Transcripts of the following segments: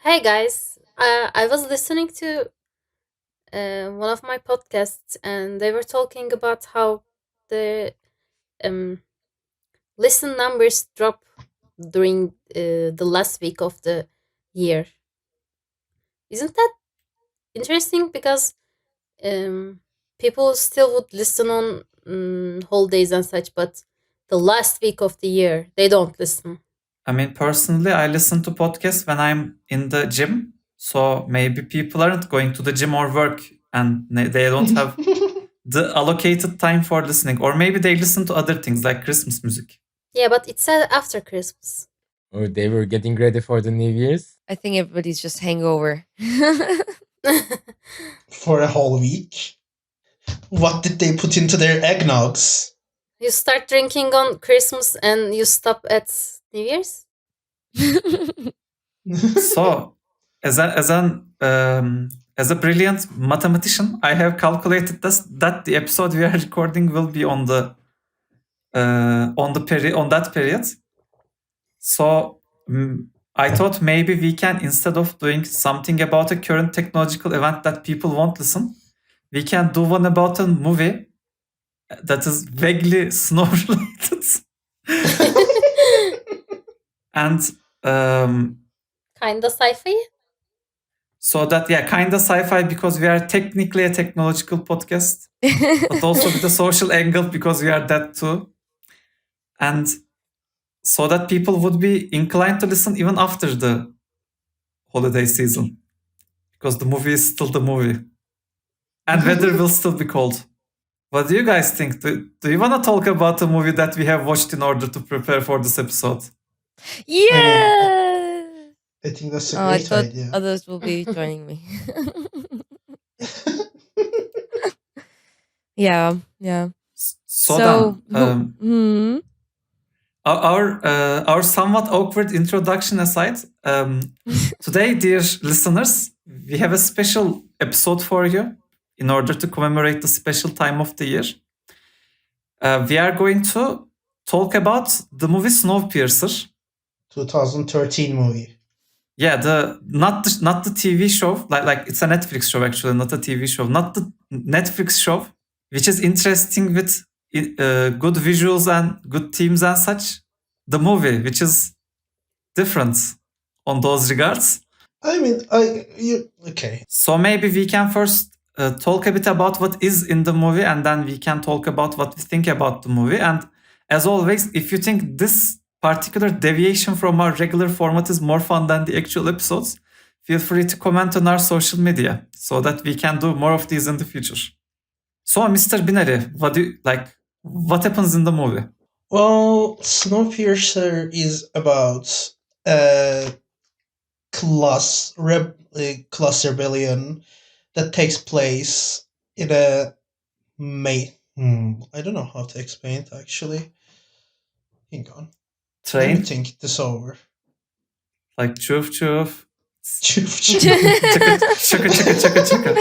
Hey guys, I was listening to one of my podcasts and they were talking about how the um, listen numbers drop during the last week of the year. Isn't that interesting? Because um, people still would listen on holidays and such, but the last week of the year they don't listen. I mean, personally, I listen to podcasts when I'm in the gym. So maybe people aren't going to the gym or work and they don't have the allocated time for listening. Or maybe they listen to other things like Christmas music. Yeah, but it's after Christmas. Or they were getting ready for the New Year's. I think everybody's just hangover. For a whole week. What did they put into their eggnogs? You start drinking on Christmas and you stop at New Year's? So, as a brilliant mathematician, I have calculated this, that the episode we are recording will be on that period. So I thought maybe we can, instead of doing something about a current technological event that people won't listen, we can do one about a movie that is vaguely snow related. And Kinda sci-fi? so that, yeah, kind of sci-fi because we are technically a technological podcast, but also with a social angle because we are that too. And so that people would be inclined to listen even after the holiday season because the movie is still the movie. And weather will still be cold. What do you guys think? Do you want to talk about the movie that we have watched in order to prepare for this episode? Yeah. I think that's a I great thought idea. others will be joining me. Yeah. So then, hmm. our somewhat awkward introduction aside, today, dear listeners, we have a special episode for you in order to commemorate the special time of the year. We are going to talk about the movie Snowpiercer. 2013 movie. Yeah, not the TV show, like it's a Netflix show actually, not a TV show, not the Netflix show, which is interesting with good visuals and good themes and such. The movie, which is different on those regards. I mean, okay. So maybe we can first talk a bit about what is in the movie, and then we can talk about what we think about the movie. And as always, if you think this particular deviation from our regular format is more fun than the actual episodes, feel free to comment on our social media so that we can do more of these in the future. So, Mr. Binary, what happens in the movie? Well, Snowpiercer is about a class rebellion that takes place in a I don't know how to explain it actually. Hang on. Let me Train? think this over. Like choof choof. Choof, Chugga chugga chugga chugga.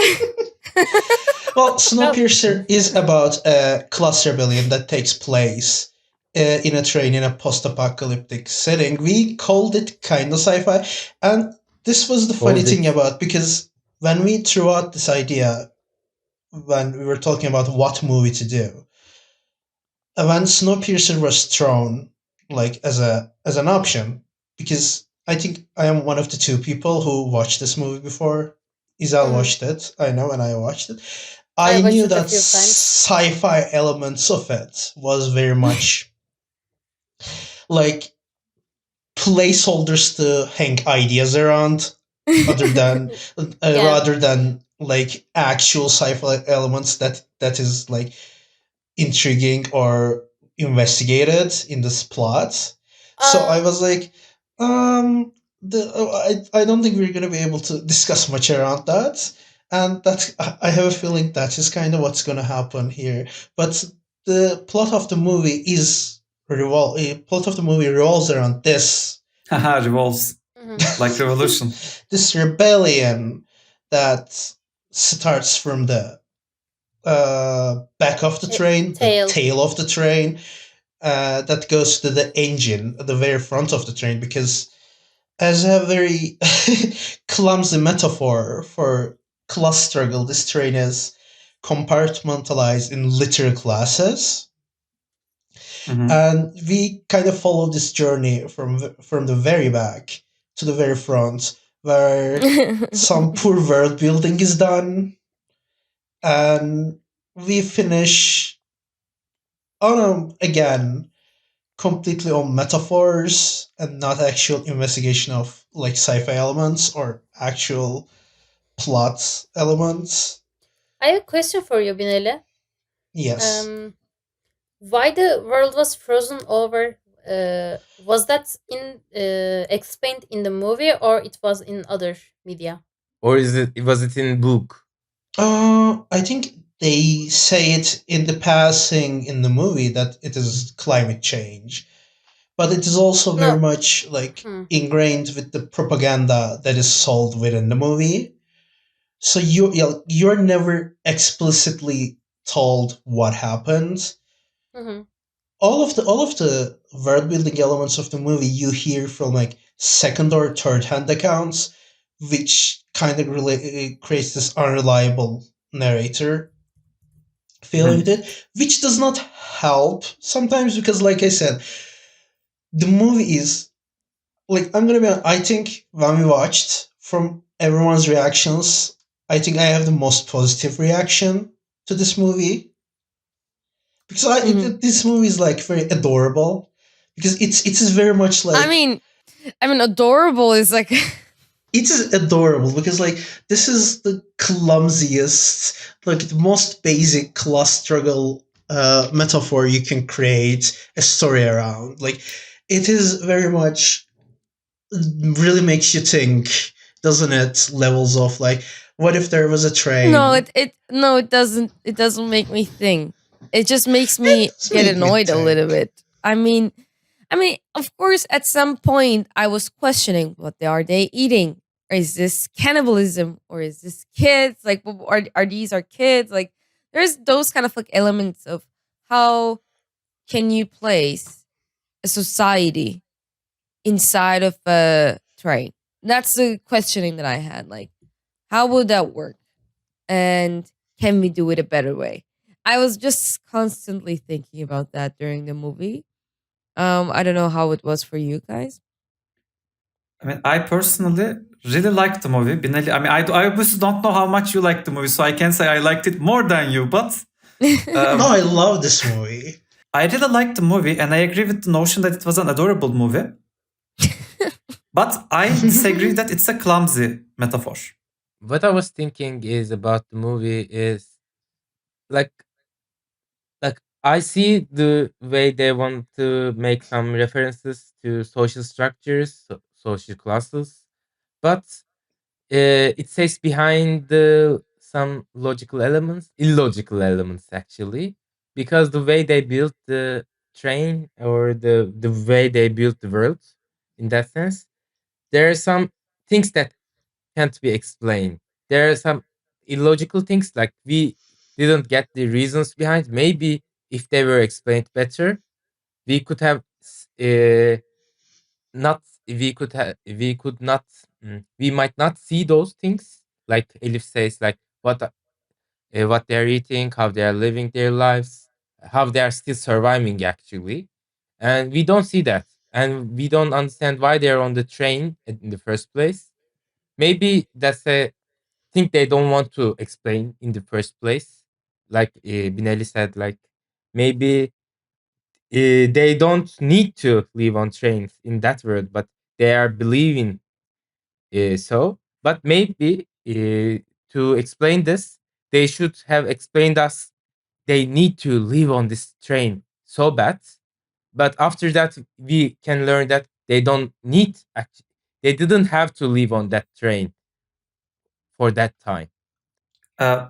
Well, Snowpiercer is about a class rebellion that takes place in a train in a post-apocalyptic setting. We called it kind of sci-fi, and this was the funny thing about, because when we threw out this idea, when we were talking about what movie to do, when Snowpiercer was thrown like as an option, because I think I am one of the two people who watched this movie before. Isal watched it, I know, and I watched it. I watched knew it a that few times. sci-fi elements of it was very much like placeholders to hang ideas around, other than Yeah. rather than like actual sci-fi elements that is like intriguing or investigated in this plot. So I was like, I don't think we're gonna be able to discuss much around that, and that I have a feeling that is kind of what's gonna happen here. But the plot of the movie revolves around this. Haha, revolves. Like revolution. This rebellion that starts from the back of the train, tail. the tail of the train, that goes to the engine at the very front of the train, because as a very clumsy metaphor for class struggle, this train is compartmentalized in literary classes, Mhm. and we kind of follow this journey from the very back to the very front, where some poor world building is done, and we finish on again completely on metaphors and not actual investigation of like sci-fi elements or actual plot elements. I have a question for you, Binele. Yes. Um, why the world was frozen over? Was that in explained in the movie or it was in other media? Or is it was it in book? I think they say it in the passing in the movie that it is climate change, but it is also very No. much like Hmm. ingrained with the propaganda that is sold within the movie. So you're never explicitly told what happened. Hmm. All of the world building elements of the movie you hear from like second or third hand accounts, which kind of creates this unreliable narrator feeling with Mhm. it, which does not help sometimes because, like I said, the movie is like I'm gonna be. I think when we watched from everyone's reactions, I think I have the most positive reaction to this movie because Mhm. this movie is like very adorable because it's very much I like mean, adorable is like it is adorable because like this is the clumsiest, like the most basic class struggle metaphor you can create a story around. Like it is very much really makes you think, doesn't it? Levels of like, what if there was a no, train? it doesn't make me think. It just makes It me does get make me annoyed a little think. bit. I mean, of course, at some point I was questioning what are they eating? Or is this cannibalism? Or is this kids? Like, are these our kids? Like, there's those kind of like elements of how can you place a society inside of a train? That's the questioning that I had. Like, how would that work? And can we do it a better way? I was just constantly thinking about that during the movie. I don't know how it was for you guys. I mean, I personally really liked the movie. Binali, I mean, I obviously don't know how much you liked the movie, so I can say I liked it more than you. But Oh, um, I love this movie. I really liked the movie, and I agree with the notion that it was an adorable movie. But I disagree that it's a clumsy metaphor. What I was thinking is about the movie is like I see the way they want to make some references to social structures, social classes, but it says behind the some logical elements, illogical elements actually, because the way they built the train or the way they built the world, in that sense, there are some things that can't be explained. There are some illogical things like we didn't get the reasons behind. Maybe if they were explained better, we could have not we could not we might not see those things like Elif says, like what they're eating, how they are living their lives, how they are still surviving actually, and we don't see that, and we don't understand why they're on the train in the first place. Maybe that's a thing they don't want to explain in the first place. Like Binali said, like maybe they don't need to live on trains in that world, but they are believing so. But maybe to explain this, they should have explained us they need to live on this train so bad. But after that, we can learn that they don't need. They didn't have to live on that train for that time. Uh,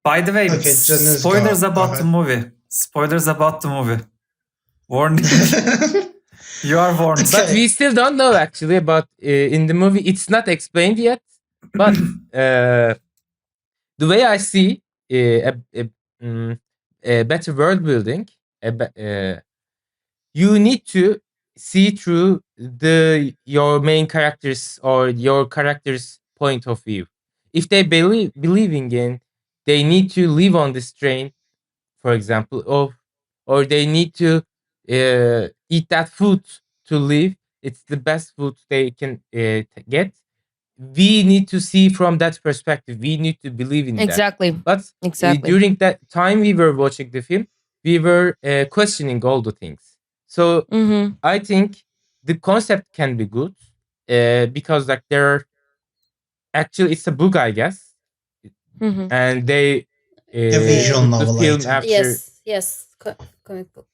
by the way, Okay, Janice, spoilers go about the ahead. movie. Spoilers about the movie. Warning. You are warned. But Okay. we still don't know actually about in the movie. It's not explained yet. But the way I see mm, a better world building, you need to. see through the your main characters or your character's point of view. If they believing in they need to live on this train, for example, or they need to eat that food to live. It's the best food they can get. We need to see from that perspective. We need to believe in that. Exactly. But Exactly. during that time we were watching the film, we were questioning all the things. So Mm-hmm. I think the concept can be good because like there are actually it's a book, I guess, Mm-hmm. and they A visual put the novel, I film think. after Yes, comic book,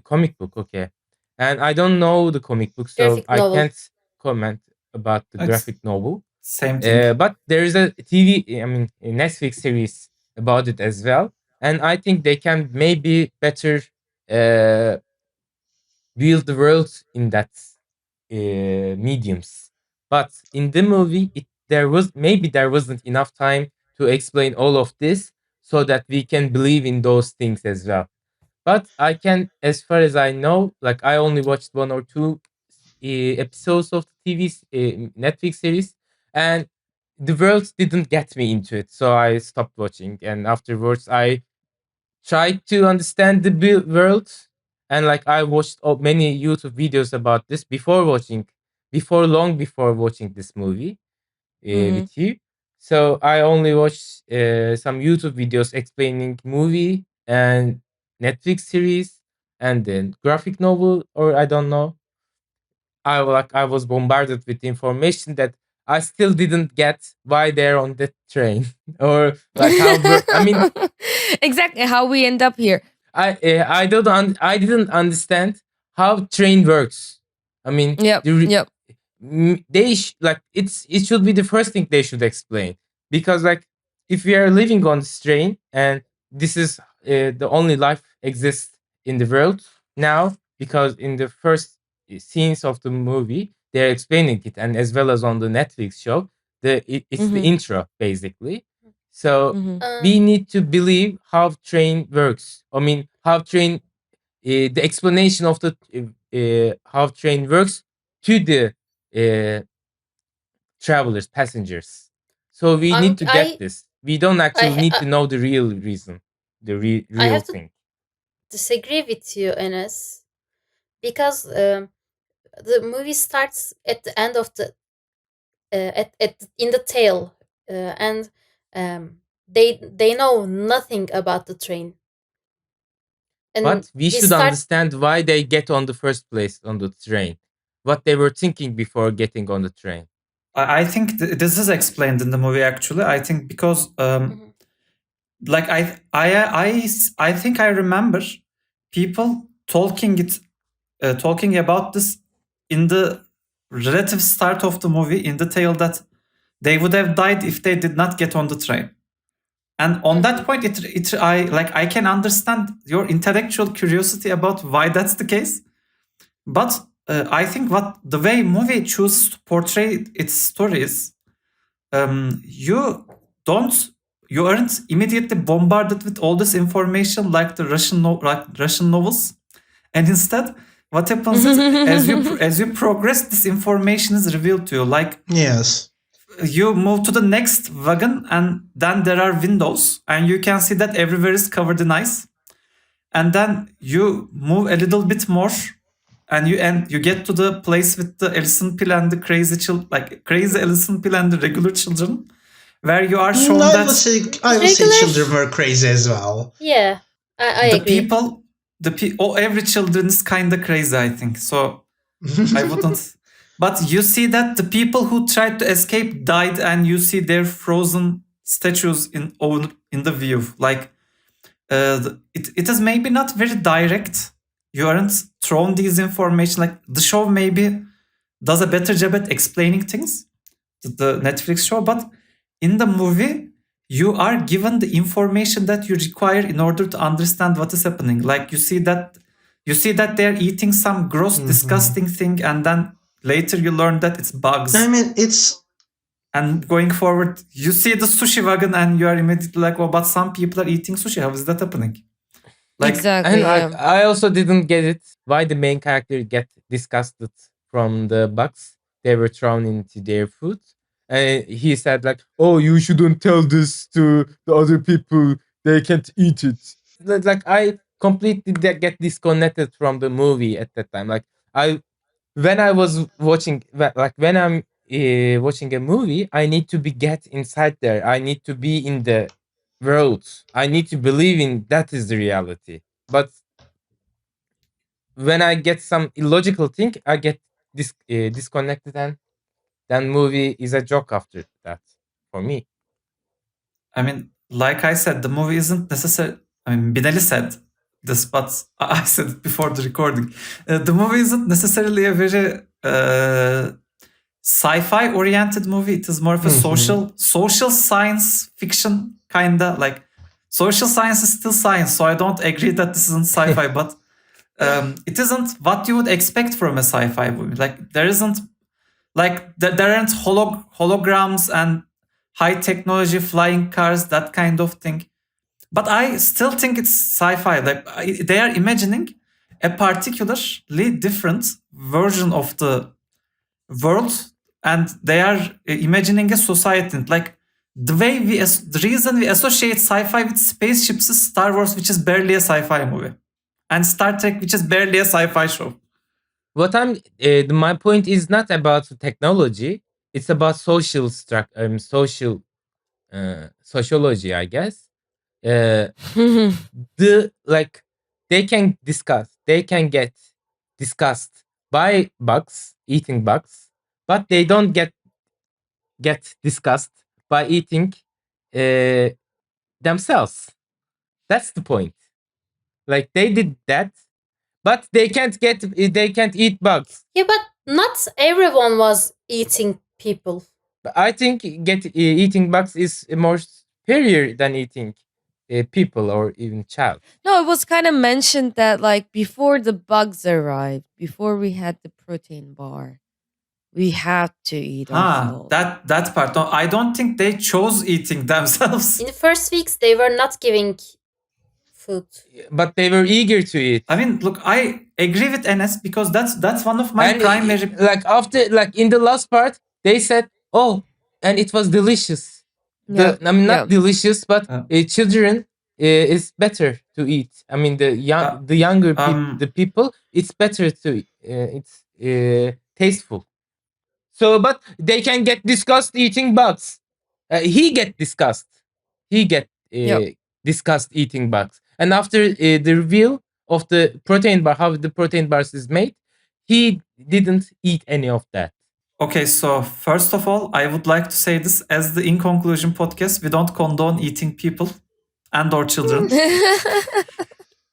comic book. Okay, and I don't know the comic book, so graphic I novel. can't comment about the It's graphic novel. same thing. But there is a TV, I mean, a Netflix series about it as well, and I think they can maybe better uh, build the world in that mediums. But in the movie, there wasn't enough time to explain all of this so that we can believe in those things as well. But I can, as far as I know, like I only watched one or two episodes of the Netflix series, and the world didn't get me into it, so I stopped watching. And afterwards, I tried to understand the world, and like I watched many YouTube videos about this long before watching this movie Mm-hmm. with you. So I only watched some YouTube videos explaining movie and Netflix series and then graphic novel, or I don't know. I was bombarded with information that I still didn't get why they're on the train or like how I mean Exactly how we end up here. I didn't understand how train works. I mean Yep. Yep. like it should be the first thing they should explain, because like if we are living on this train and this is the only life exists in the world now, because in the first scenes of the movie they're explaining it, and as well as on the Netflix show it's the Mm-hmm. intro basically. So Mm-hmm. we Um, need to believe how train works. I mean how train the explanation of the how train works to the uh, travelers, passengers. So we need to get I this. We don't actually I need to ha- know the real reason, the I real have to thing. disagree with you, Enes, because the movie starts at the end of the at in the tail, and they know nothing about the train, and But we we should start. understand why they get on the first place on the train, what they were thinking before getting on the train. I think this is explained in the movie actually. I think because Mhm. like I think I remember people talking about this in the relative start of the movie in detail, that they would have died if they did not get on the train. And on that point, I can understand your intellectual curiosity about why that's the case. But I think what the way movie chooses to portray its stories, you don't you aren't immediately bombarded with all this information like the Russian novels, and instead what happens is as you progress, this information is revealed to you. Like Yes. you move to the next wagon and then there are windows and you can see that everywhere is covered in ice, and then you move a little bit more and you get to the place with the Alison Pill and the crazy Alison Pill and the regular children, where you are shown I that would say I would say Regular, children were crazy as well. yeah, I the agree. people every children is kind of crazy, I think. So I wouldn't. But you see that the people who tried to escape died, and you see their frozen statues in the view. Like it is maybe not very direct. You aren't thrown these information. Like the show maybe does a better job at explaining things, the Netflix show, but in the movie you are given the information that you require in order to understand what is happening. Like you see that they're eating some gross, disgusting thing, and then later you learn that it's bugs. I mean, it's And going forward, you see the sushi wagon, and you are immediately like, "Oh, but some people are eating sushi. How is that happening?" Like, Exactly. And Yeah. I also didn't get it why the main character get disgusted from the bugs they were thrown into their food. And he said like, "Oh, you shouldn't tell this to the other people. They can't eat it." Like I completely get disconnected from the movie at that time. Like I when I was watching like when I'm watching a movie, I need to be get inside there. I need to be in the world. I need to believe in that is the reality. But when I get some illogical thing, I get disconnected, and then movie is a joke after that for me. I mean, like I said, the movie isn't necessary. I mean, Binali said this, but I said it before the recording. The movie isn't necessarily a very sci-fi oriented movie. It is more of a social science fiction kinda. Like social science is still science, so I don't agree that this isn't sci-fi, but it isn't what you would expect from a sci-fi movie. Like there isn't there aren't holograms and high technology flying cars, that kind of thing. But I still think it's sci-fi. Like they are imagining a particularly different version of the world, and they are imagining a society. Like the reason we associate sci-fi with spaceships is Star Wars, which is barely a sci-fi movie, and Star Trek, which is barely a sci-fi show. What my point is not about technology. It's about social sociology, I guess. The like they can get discussed by bugs eating bugs, but they don't get discussed by eating uh, themselves. That's the point. Like they did that, but they can't eat bugs. Yeah, but not everyone was eating people. But I think eating bugs is more superior than eating people or even child. No, it was kind of mentioned that like before the bugs arrived, before we had the protein bar, we had to eat our food. That part. No, I don't think they chose eating themselves. In the first weeks, they were not giving food. But they were eager to eat. I mean, look, I agree with Enes because that's one of my And primary. like after like in the last part, they said, "Oh, and it was delicious." Yeah. I mean, not Yeah. delicious, but children is better to eat. I mean, the younger the people, it's better to it's tasteful. So, but they can get disgust eating bugs. He get disgust. He get disgust eating bugs. And after the reveal of the protein bar, how the protein bars is made, he didn't eat any of that. Okay, so first of all, I would like to say this as the Inconclusion podcast, we don't condone eating people and or children.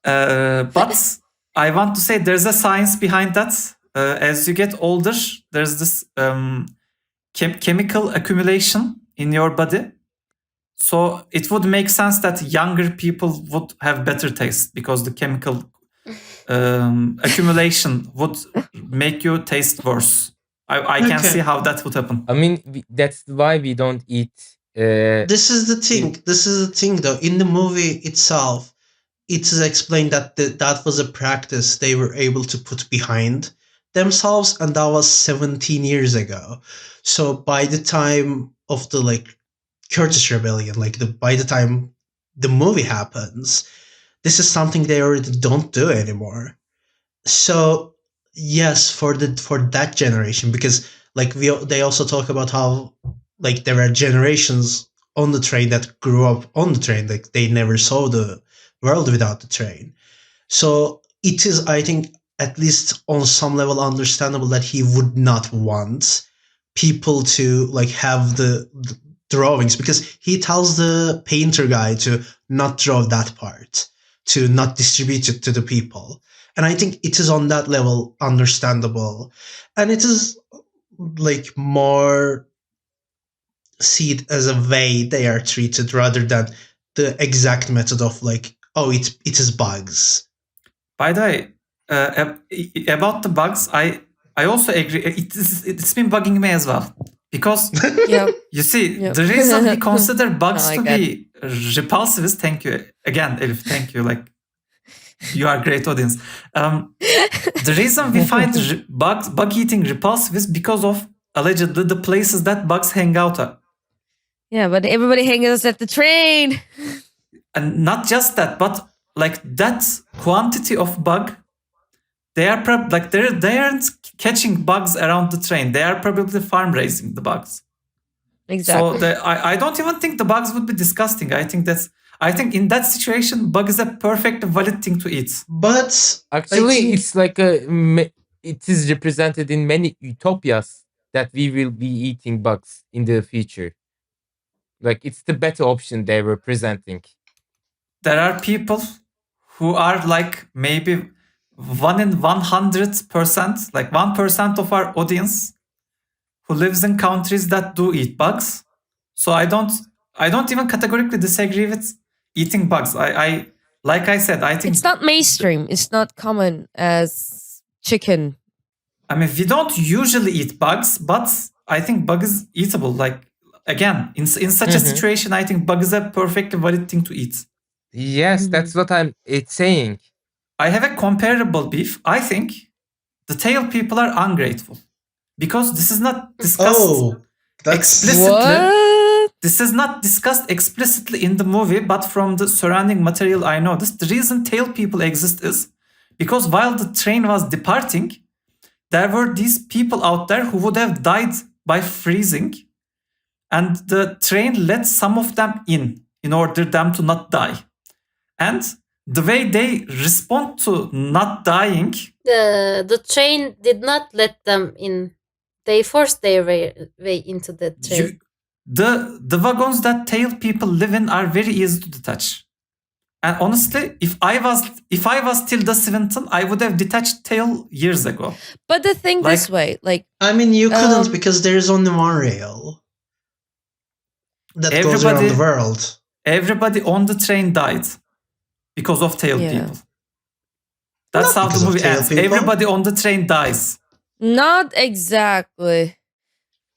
But I want to say there's a science behind that. As you get older, there's this chemical accumulation in your body. So it would make sense that younger people would have better taste because the chemical accumulation would make you taste worse. I can see how that would happen. I mean, that's why we don't eat. This is the thing. This is the thing, though. In the movie itself, it is explained that that was a practice they were able to put behind themselves, and that was 17 years ago. So by the time of the Curtis Rebellion, by the time the movie happens, this is something they already don't do anymore. So yes, for that generation, because they also talk about how there are generations on the train that grew up on the train, they never saw the world without the train. So it is, I think, at least on some level understandable that he would not want people to have the drawings, because he tells the painter guy to not draw that part, to not distribute it to the people. And I think it is on that level understandable. And it is more see it as a way they are treated rather than the exact method of it is bugs. By the way, about the bugs, I also agree. It's been bugging me as well because you see the reason we consider bugs to be repulsive is thank you again, Elif. Thank you. You are a great audience. The reason we find bug eating repulsive is because of allegedly the places that bugs hang out at. Yeah, but everybody hangs us at the train. And not just that, but like that quantity of bug, they are like they aren't catching bugs around the train. They are probably farm raising the bugs. Exactly. So I don't even think the bugs would be disgusting. I think in that situation, bug is a perfect valid thing to eat. But Actually, think- it's like it is represented in many utopias that we will be eating bugs in the future. Like it's the better option they were presenting. There are people who are like maybe 1 in 100%, like 1% of our audience who lives in countries that do eat bugs. So I don't even categorically disagree with eating bugs. I like I said, I think It's not mainstream. It's not common as chicken. I mean, we don't usually eat bugs, but I think bug is eatable. Like again, in such a situation, I think bug is a perfectly valid thing to eat. Yes, that's what it's saying. I have a comparable beef. I think the tail people are ungrateful because this is not discussed explicitly. What? This is not discussed explicitly in the movie, but from the surrounding material I noticed, the reason tail people exist is because while the train was departing, there were these people out there who would have died by freezing, and the train let some of them in order them to not die. And the way they respond to not dying, The train did not let them in. They forced their way into the train. the wagons that tail people live in are very easy to detach. And honestly, if I was Tilda Swinton, I would have detached tail years ago. But the thing this way, like I mean, you couldn't because there is only one rail that goes around the world. Everybody on the train died because of tail people. That's Not how because the of movie tail ends. people. Everybody on the train dies. not exactly,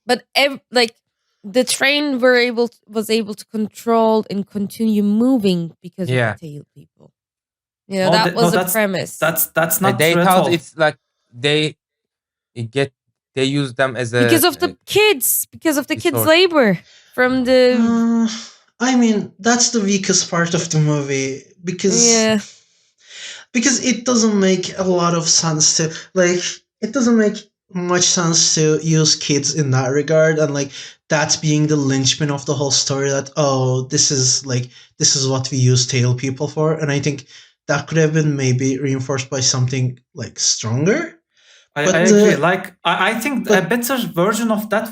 but like the train was able to control and continue moving because of the tail people. You know, that was the premise. That's not They true at thought all. it's like they use them as a because of the kids, because of the kids' resource. labor from the. I mean, that's the weakest part of the movie because it doesn't make a lot of sense to it doesn't make much sense to use kids in that regard, and like that being the linchpin of the whole story, that this is what we use tail people for. And I think that could have been maybe reinforced by something like stronger. I agree. I think a better version of that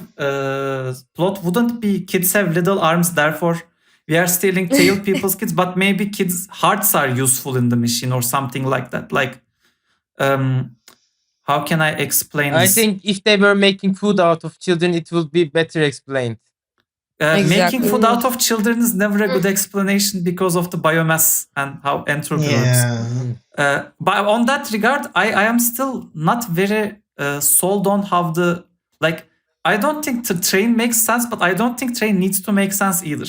plot wouldn't be kids have little arms, therefore we are stealing tail people's kids, but maybe kids' hearts are useful in the machine or something like that. Like, how can I explain this? I think if they were making food out of children, it would be better explained. Making food out of children is never a good explanation because of the biomass and how entropy works. But on that regard, I am still not very sold on how I don't think the train makes sense, but I don't think train needs to make sense either.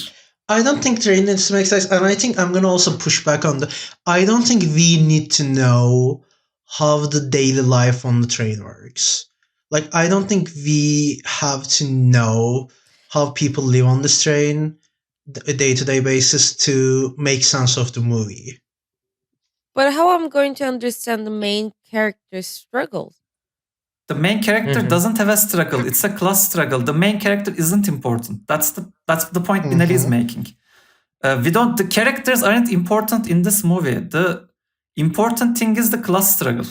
I don't think train needs to make sense, and I think I'm gonna also push back on I don't think we need to know how the daily life on the train works. Like, I don't think we have to know how people live on this train a day-to-day basis to make sense of the movie. But how I'm going to understand the main character's struggles? The main character doesn't have a struggle. It's a class struggle. The main character isn't important. That's the point Binali is making. The characters aren't important in this movie. The important thing is the class struggle.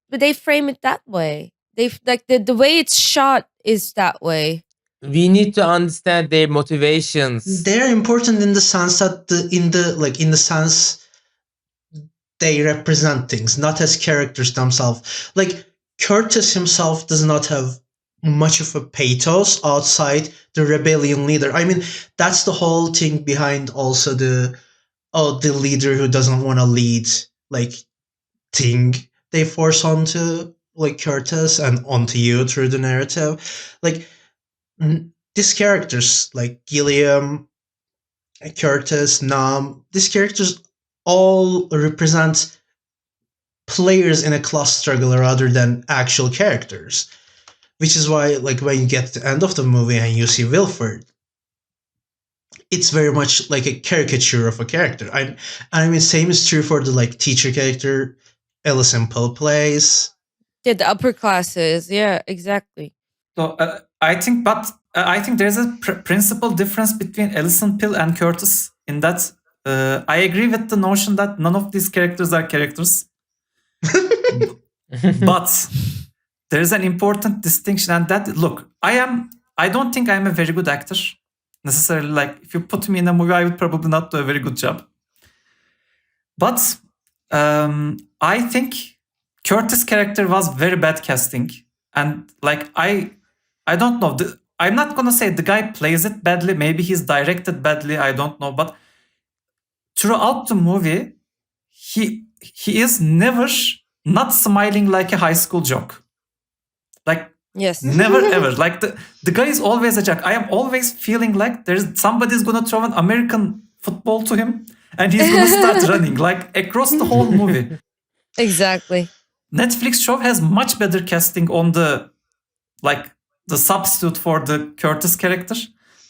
But they frame it that way. They like the way it's shot is that way. We need to understand their motivations. They're important in the sense that in the sense they represent things, not as characters themselves. Like, Curtis himself does not have much of a pathos outside the rebellion leader. I mean, that's the whole thing behind also the leader who doesn't want to lead thing they force onto Curtis and onto you through the narrative. Like, these characters like Gilliam, Curtis, Nam, these characters all represent players in a class struggle rather than actual characters. Which is why, like, when you get to the end of the movie and you see Wilford, it's very much like a caricature of a character. I mean, same is true for the like teacher character Ellison Pill plays. Yeah, the upper classes. Yeah, exactly. So I think, I think there's a principal difference between Alison Pill and Curtis in that I agree with the notion that none of these characters are characters, but there's an important distinction, and that look, I don't think I'm a very good actor necessarily. Like if you put me in a movie, I would probably not do a very good job. But I think Curtis' character was very bad casting, and like I don't know. I'm not gonna say the guy plays it badly. Maybe he's directed badly. I don't know. But throughout the movie, he is never not smiling like a high school joke. Like Yes. never ever. Like the guy is always a joke. I am always feeling like somebody's gonna throw an American football to him and he's gonna start running like across the whole movie. Exactly. Netflix show has much better casting on the substitute for the Curtis character.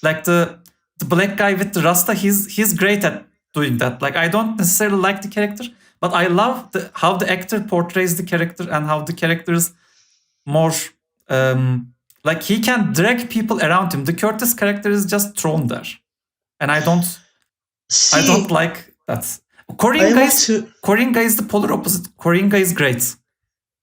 Like the black guy with the Rasta, he's great at doing that. Like I don't necessarily like the character, but I love how the actor portrays the character and how the character is more like he can drag people around him. The Curtis character is just thrown there, and I don't like that. Korean guy is the polar opposite. Korean guy is great.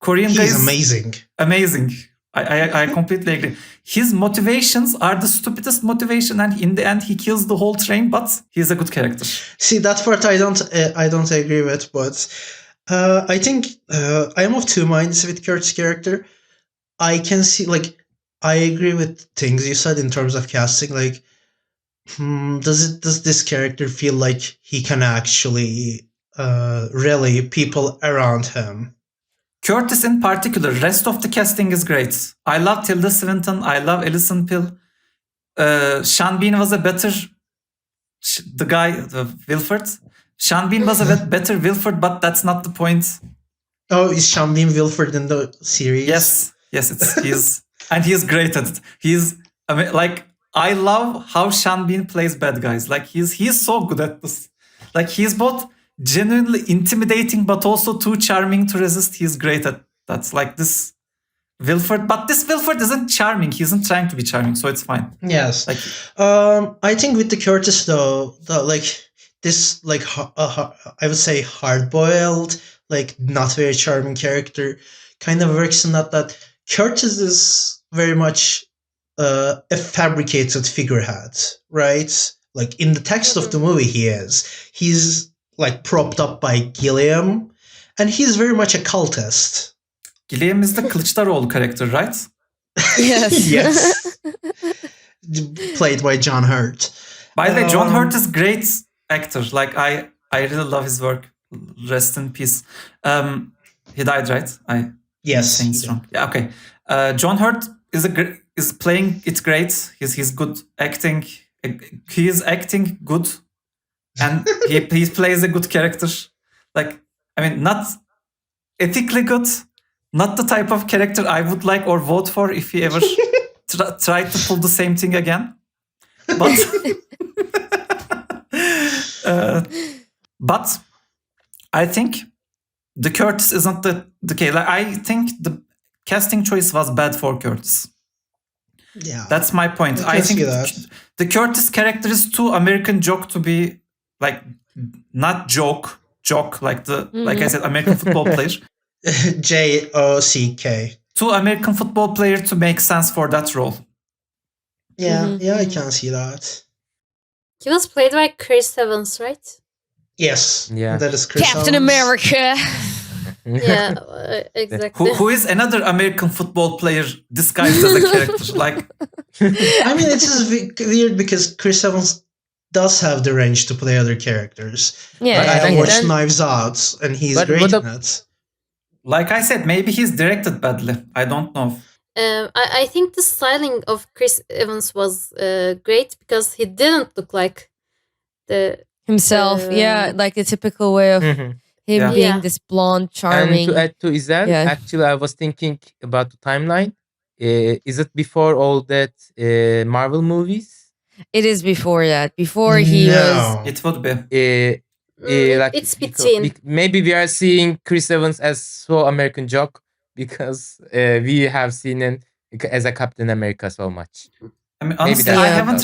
Korean guy is amazing. Amazing. I completely agree. His motivations are the stupidest motivation, and in the end, he kills the whole train. But he's a good character. See, that part I don't agree with, but I think I am of two minds with Kurt's character. I can see, like, I agree with things you said in terms of casting. Like, does this character feel like he can actually rally people around him? Curtis in particular. Rest of the casting is great. I love Tilda Swinton. I love Alison Pill. Sean Bean was a better Wilford. Sean Bean was a better Wilford, but that's not the point. Oh, is Sean Bean Wilford in the series? Yes, he's and he's great at it. I love how Sean Bean plays bad guys. Like he's so good at this. Like he's both genuinely intimidating but also too charming to resist. He's great at that. Like this Wilford, but this Wilford isn't charming. He isn't trying to be charming, so it's fine. Yes. Like I think with the Curtis though, this I would say hard-boiled, like not very charming character kind of works in that Curtis is very much a fabricated figurehead, right? Like in the text of the movie, he's like propped up by Gilliam, and he's very much a cultist. Gilliam is the Kılıçdaroğlu character, right? Yes. Yes. Played by John Hurt. By the way, John Hurt is great actor. Like I really love his work. Rest in peace. He died, right? Yes. Saying strong. Yeah. Okay. John Hurt is playing it great. He's good acting. He is acting good, and he plays a good character. Like I mean, not ethically good, not the type of character I would like or vote for if he ever tried to pull the same thing again. But but I think the Curtis isn't the case. Like, I think the casting choice was bad for Curtis. Yeah, that's my point. I think the Curtis character is too American joke to be like not joke like like I said, American football player. JOCK. Too American football player to make sense for that role. Yeah, I can see that. He was played by Chris Evans, right? Yes. Yeah. That is Chris Captain Evans. America. Yeah, exactly. Who is another American football player disguised as a character? Like, I mean, it's just weird because Chris Evans does have the range to play other characters. Yeah, like, I yeah. watched Knives Out, and he's great in it. Like I said, maybe he's directed badly. I don't know. I think the styling of Chris Evans was great because he didn't look like himself. Yeah, like a typical way of him Yeah. being Yeah. this blonde, And to charming. add to Izel, Yeah. actually, I was thinking about the timeline. Is it before all that Marvel movies? It is before that. Before he was. No. It would be. Like It's between. maybe we are seeing Chris Evans as so American joke because we have seen him as a Captain America so much. I mean, Maybe honestly, that's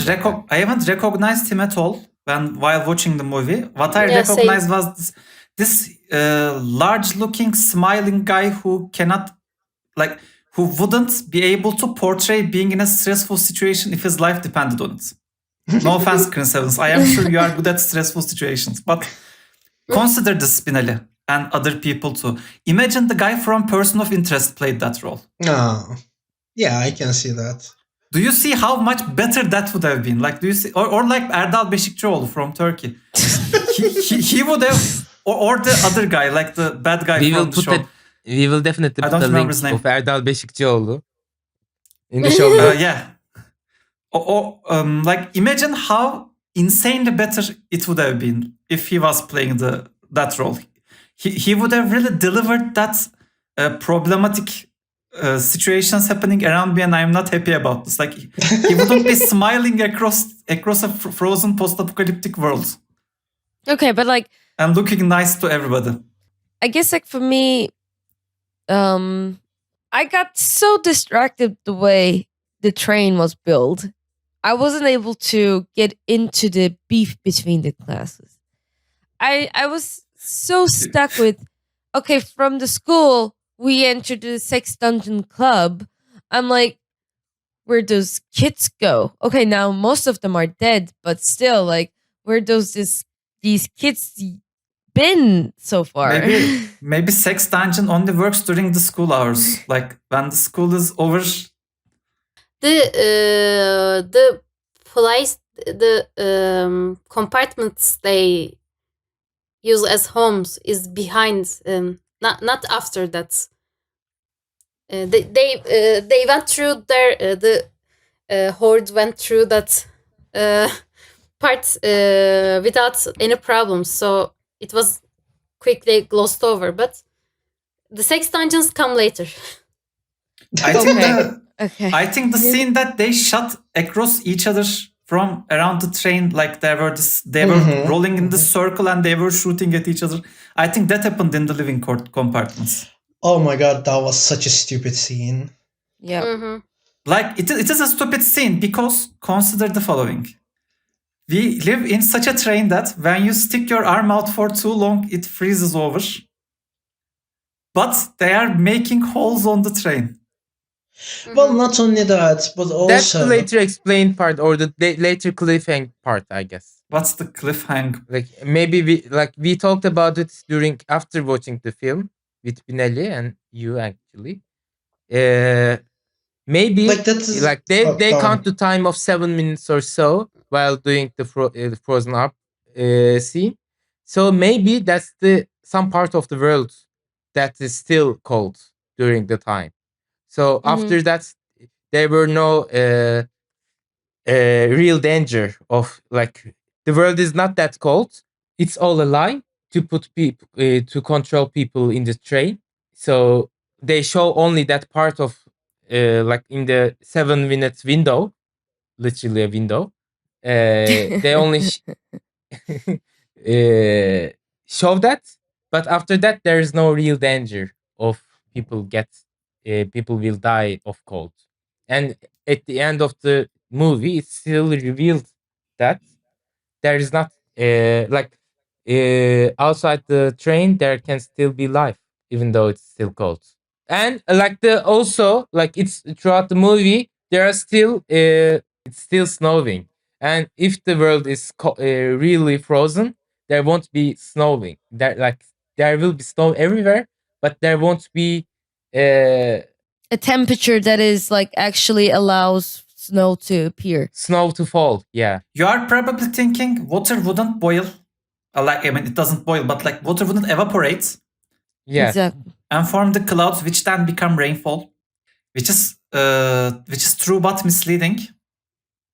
Yeah. I haven't recognized him at all while watching the movie. What I Yeah, same. recognized was this large-looking, smiling guy who who wouldn't be able to portray being in a stressful situation if his life depended on it. No offense, Chris Evans. I am sure you are good at stressful situations, but consider this, Spinelli, and other people too. Imagine the guy from Person of Interest played that role. No. Yeah, I can see that. Do you see how much better that would have been? Like, do you see, or like Erdal Beşikçioğlu from Turkey? he would have, or the other guy, like the bad guy from the show. We will definitely I put don't a remember link his name. of Erdal Beşikçioğlu in the show notes. Yeah. Like, imagine how insanely better it would have been if he was playing that role. He would have really delivered that problematic situations happening around me, and I'm not happy about this. Like, he wouldn't be smiling across a frozen post-apocalyptic world Okay, but like, and looking nice to everybody. I guess like for me, I got so distracted the way the train was built. I wasn't able to get into the beef between the classes. I was so stuck with, okay, from the school we entered the sex dungeon club. I'm like, where those kids go? Okay, now most of them are dead, but still, like, where these kids been so far? Maybe sex dungeon only works during the school hours. Like, when the school is over. The place, the compartments they use as homes is behind, not after that. They went through their the horde went through that part without any problems, so it was quickly glossed over. But the sex dungeons come later. I think Okay. I think the scene that they shot across each other from around the train, like they were rolling in the circle and they were shooting at each other. I think that happened in the living compartments. Oh my god, that was such a stupid scene. Yeah. Mm-hmm. Like, it is a stupid scene because consider the following. We live in such a train that when you stick your arm out for too long, it freezes over. But they are making holes on the train. Well, not only that, but That's the also later explained part or the later cliffhanger part, I guess. What's the cliffhanger? Like maybe we talked about it after watching the film with Binelli and you actually. Maybe like that is they go count on. the time of 7 minutes or so while doing the frozen up scene. So maybe that's some part of the world that is still cold during the time. So after that, there were no real danger of, like, the world is not that cold. It's all a lie to put people to control people in the train. So they show only that part of like in the 7 minutes window, literally a window. They only show that, but after that there is no real danger of people will die of cold. And at the end of the movie, it still revealed that there is not outside the train there can still be life even though it's still cold. And like it's throughout the movie there are still it's still snowing, and if the world is really frozen, there won't be snowing there will be snow everywhere, but there won't be A temperature that is like actually allows snow to appear. snow to fall. Yeah. You are probably thinking water wouldn't boil. It doesn't boil, but like water wouldn't evaporate Yes. Exactly. and form the clouds, which then become rainfall, which is true but misleading.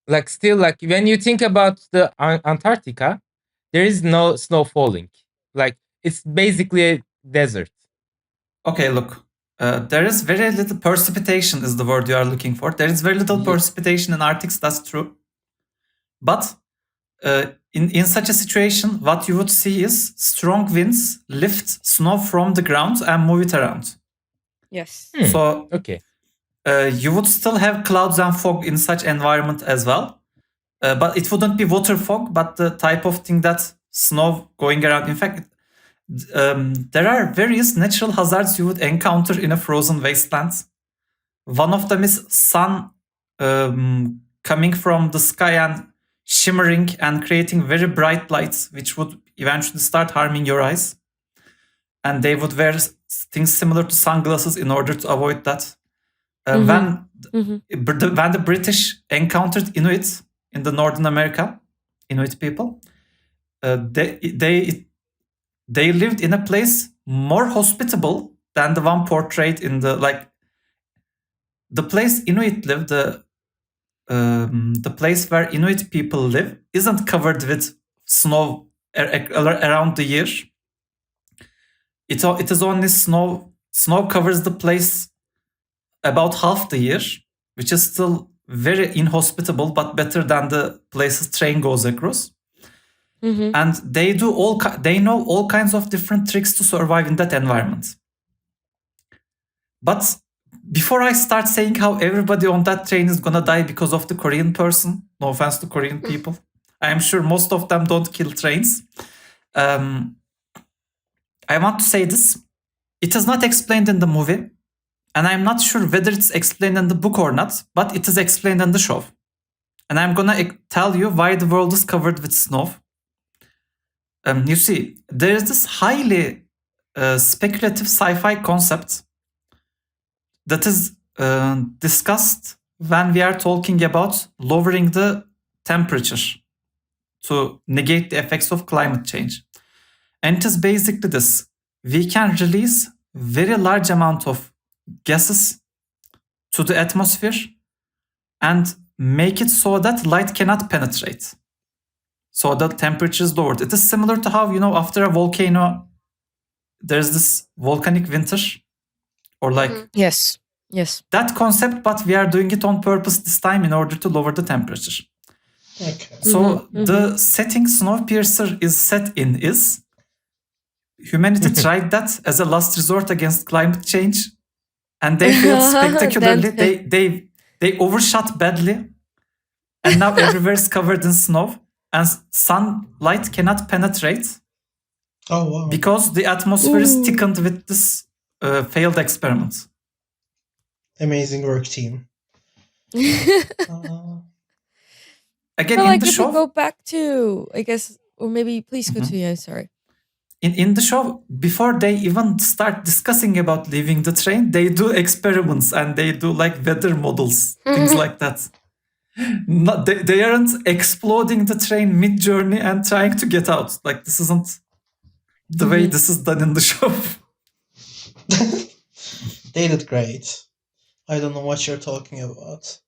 Like still, like when you think about the Antarctica, there is no snow falling. Like It's basically a desert. Okay, look. There is very little precipitation is the word you are looking for. There is very little Ye- precipitation in Arctics, that's true. But in such a situation, what you would see is strong winds lift snow from the ground and move it around. Yes. So Okay. you would still have clouds and fog in such environment as well. But it wouldn't be water fog, but the type of thing that snow going around. In fact, there are various natural hazards you would encounter in a frozen wasteland. One of them is sun coming from the sky and shimmering and creating very bright lights, which would eventually start harming your eyes. And they would wear things similar to sunglasses in order to avoid that. When the British encountered Inuit in the Northern America, Inuit people, they lived in a place more hospitable than the one portrayed in the place Inuit live, the place where Inuit people live isn't covered with snow around the year. It is only snow. Snow covers the place about half the year, which is still very inhospitable, but better than the places train goes across. And they know all kinds of different tricks to survive in that environment. But before I start saying how everybody on that train is gonna die because of the Korean person, no offense to Korean people, I am sure most of them don't kill trains. I want to say this. It is not explained in the movie, and I'm not sure whether it's explained in the book or not, but it is explained in the show. And I'm gonna tell you why the world is covered with snow. You see, there is this highly speculative sci-fi concept that is discussed when we are talking about lowering the temperature to negate the effects of climate change. And it is basically this. We can release very large amount of gases to the atmosphere and make it so that light cannot penetrate. So the temperature is lowered. It is similar to how, after a volcano, there's this volcanic winter or Yes. that concept, but we are doing it on purpose this time in order to lower the temperature. Okay. So the setting Snowpiercer is set in is humanity tried that as a last resort against climate change, and they failed spectacularly. They overshot badly, and now everywhere is covered in snow, and sunlight cannot penetrate Oh wow. because the atmosphere is thickened with this failed experiment. Amazing work, team. Again, But in like the if we show, go back to, I guess, or maybe please continue. I'm sorry. in the show, before they even start discussing about leaving the train, they do experiments and they do weather models, things like that. They aren't exploding the train mid-journey and trying to get out. This isn't the way this is done in the show. They did great. I don't know what you're talking about.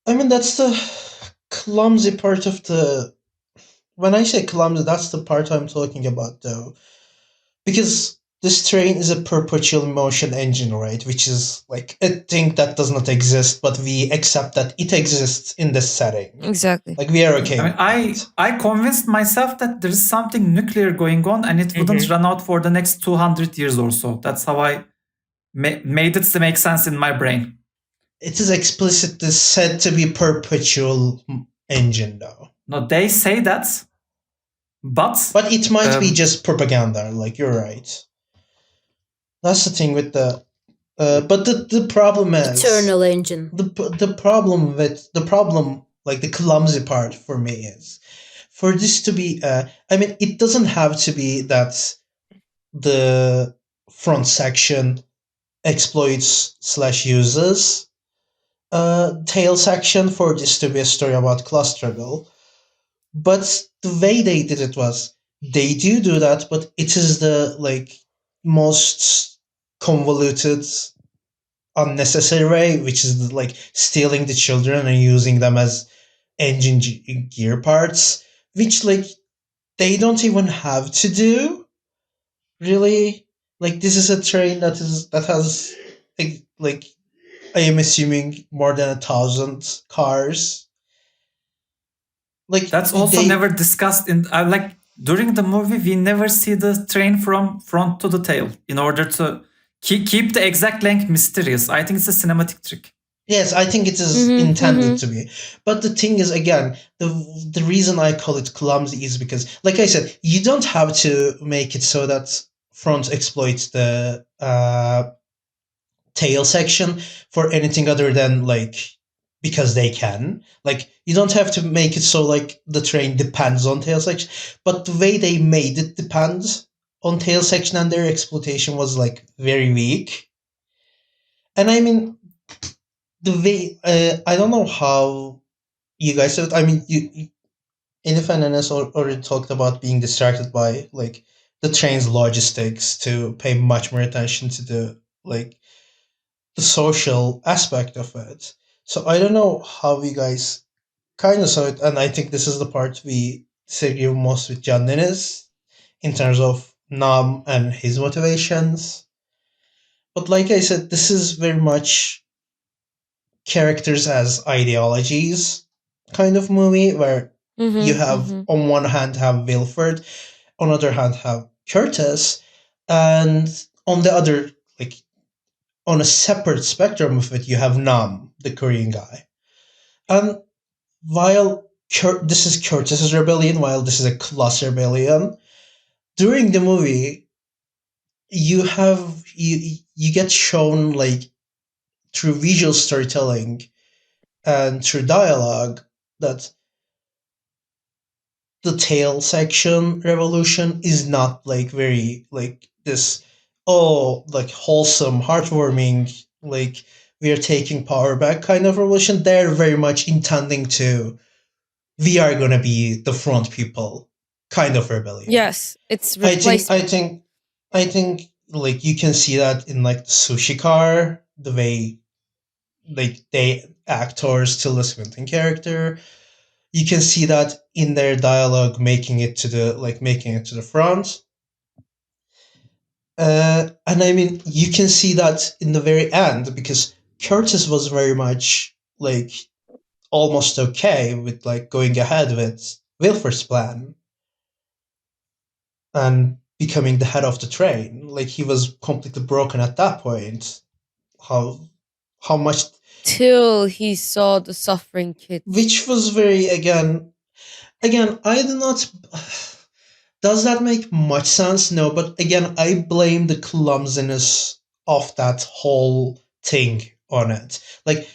I mean, that's the clumsy part of the. When I say clumsy, that's the part I'm talking about, though. Because this train is a perpetual motion engine, right? Which is a thing that does not exist, but we accept that it exists in this setting. Exactly. We are okay. I convinced myself that there is something nuclear going on and it wouldn't run out for the next 200 years or so. That's how I made it to make sense in my brain. It is explicitly said to be perpetual engine, though. No, they say that, but it might be just propaganda. You're right. That's the thing with the. But the problem is Eternal engine. the problem, the clumsy part for me is for this to be. It doesn't have to be that the front section exploits / uses tail section for this to be a story about class struggle. But the way they did it was they do that, but it is the most convoluted, unnecessary way, which is stealing the children and using them as engine gear parts, which they don't even have to do. really? Like this is a train that has like I am assuming more than 1,000 cars. Like That's did also they? never discussed in like during the movie. We never see the train from front to the tail in order to keep the exact length mysterious. I think it's a cinematic trick. Yes, I think it is intended to be. But the thing is, again, the reason I call it clumsy is because, like I said, you don't have to make it so that front exploits the tail section for anything other than like because they can. Like you don't have to make it so like the train depends on tail section, but the way they made it depends on tail section and their exploitation was like very weak. And I mean the way I don't know how you guys said. I mean you Elif and Enes already talked about being distracted by like the train's logistics to pay much more attention to the social aspect of it. So I don't know how you guys kind of saw it, and I think this is the part we disagree most with John Dennis in terms of Nam and his motivations. But like I said, this is very much characters as ideologies kind of movie where you have on one hand have Wilford, on the other hand have Curtis, and on the other like on a separate spectrum of it, you have Nam, the Korean guy. And while this is Curtis's rebellion, while this is a class rebellion, during the movie, you get shown like through visual storytelling and through dialogue that the tail section revolution is not like very like this like wholesome heartwarming like we are taking power back kind of revolution. They're very much intending to we are gonna be the front people kind of rebellion. Yes, it's i think i replacement. think i think like you can see that in like the sushi car, the way like they actors Tilda Swinton character. You can see that in their dialogue making it to the front. And I mean you can see that in the very end because Curtis was very much like almost okay with like going ahead with Wilford's plan and becoming the head of the train. Like he was completely broken at that point. How how much Till he saw the suffering kids. which was very again I do not. Does that make much sense? No, but again, I blame the clumsiness of that whole thing on it. Like,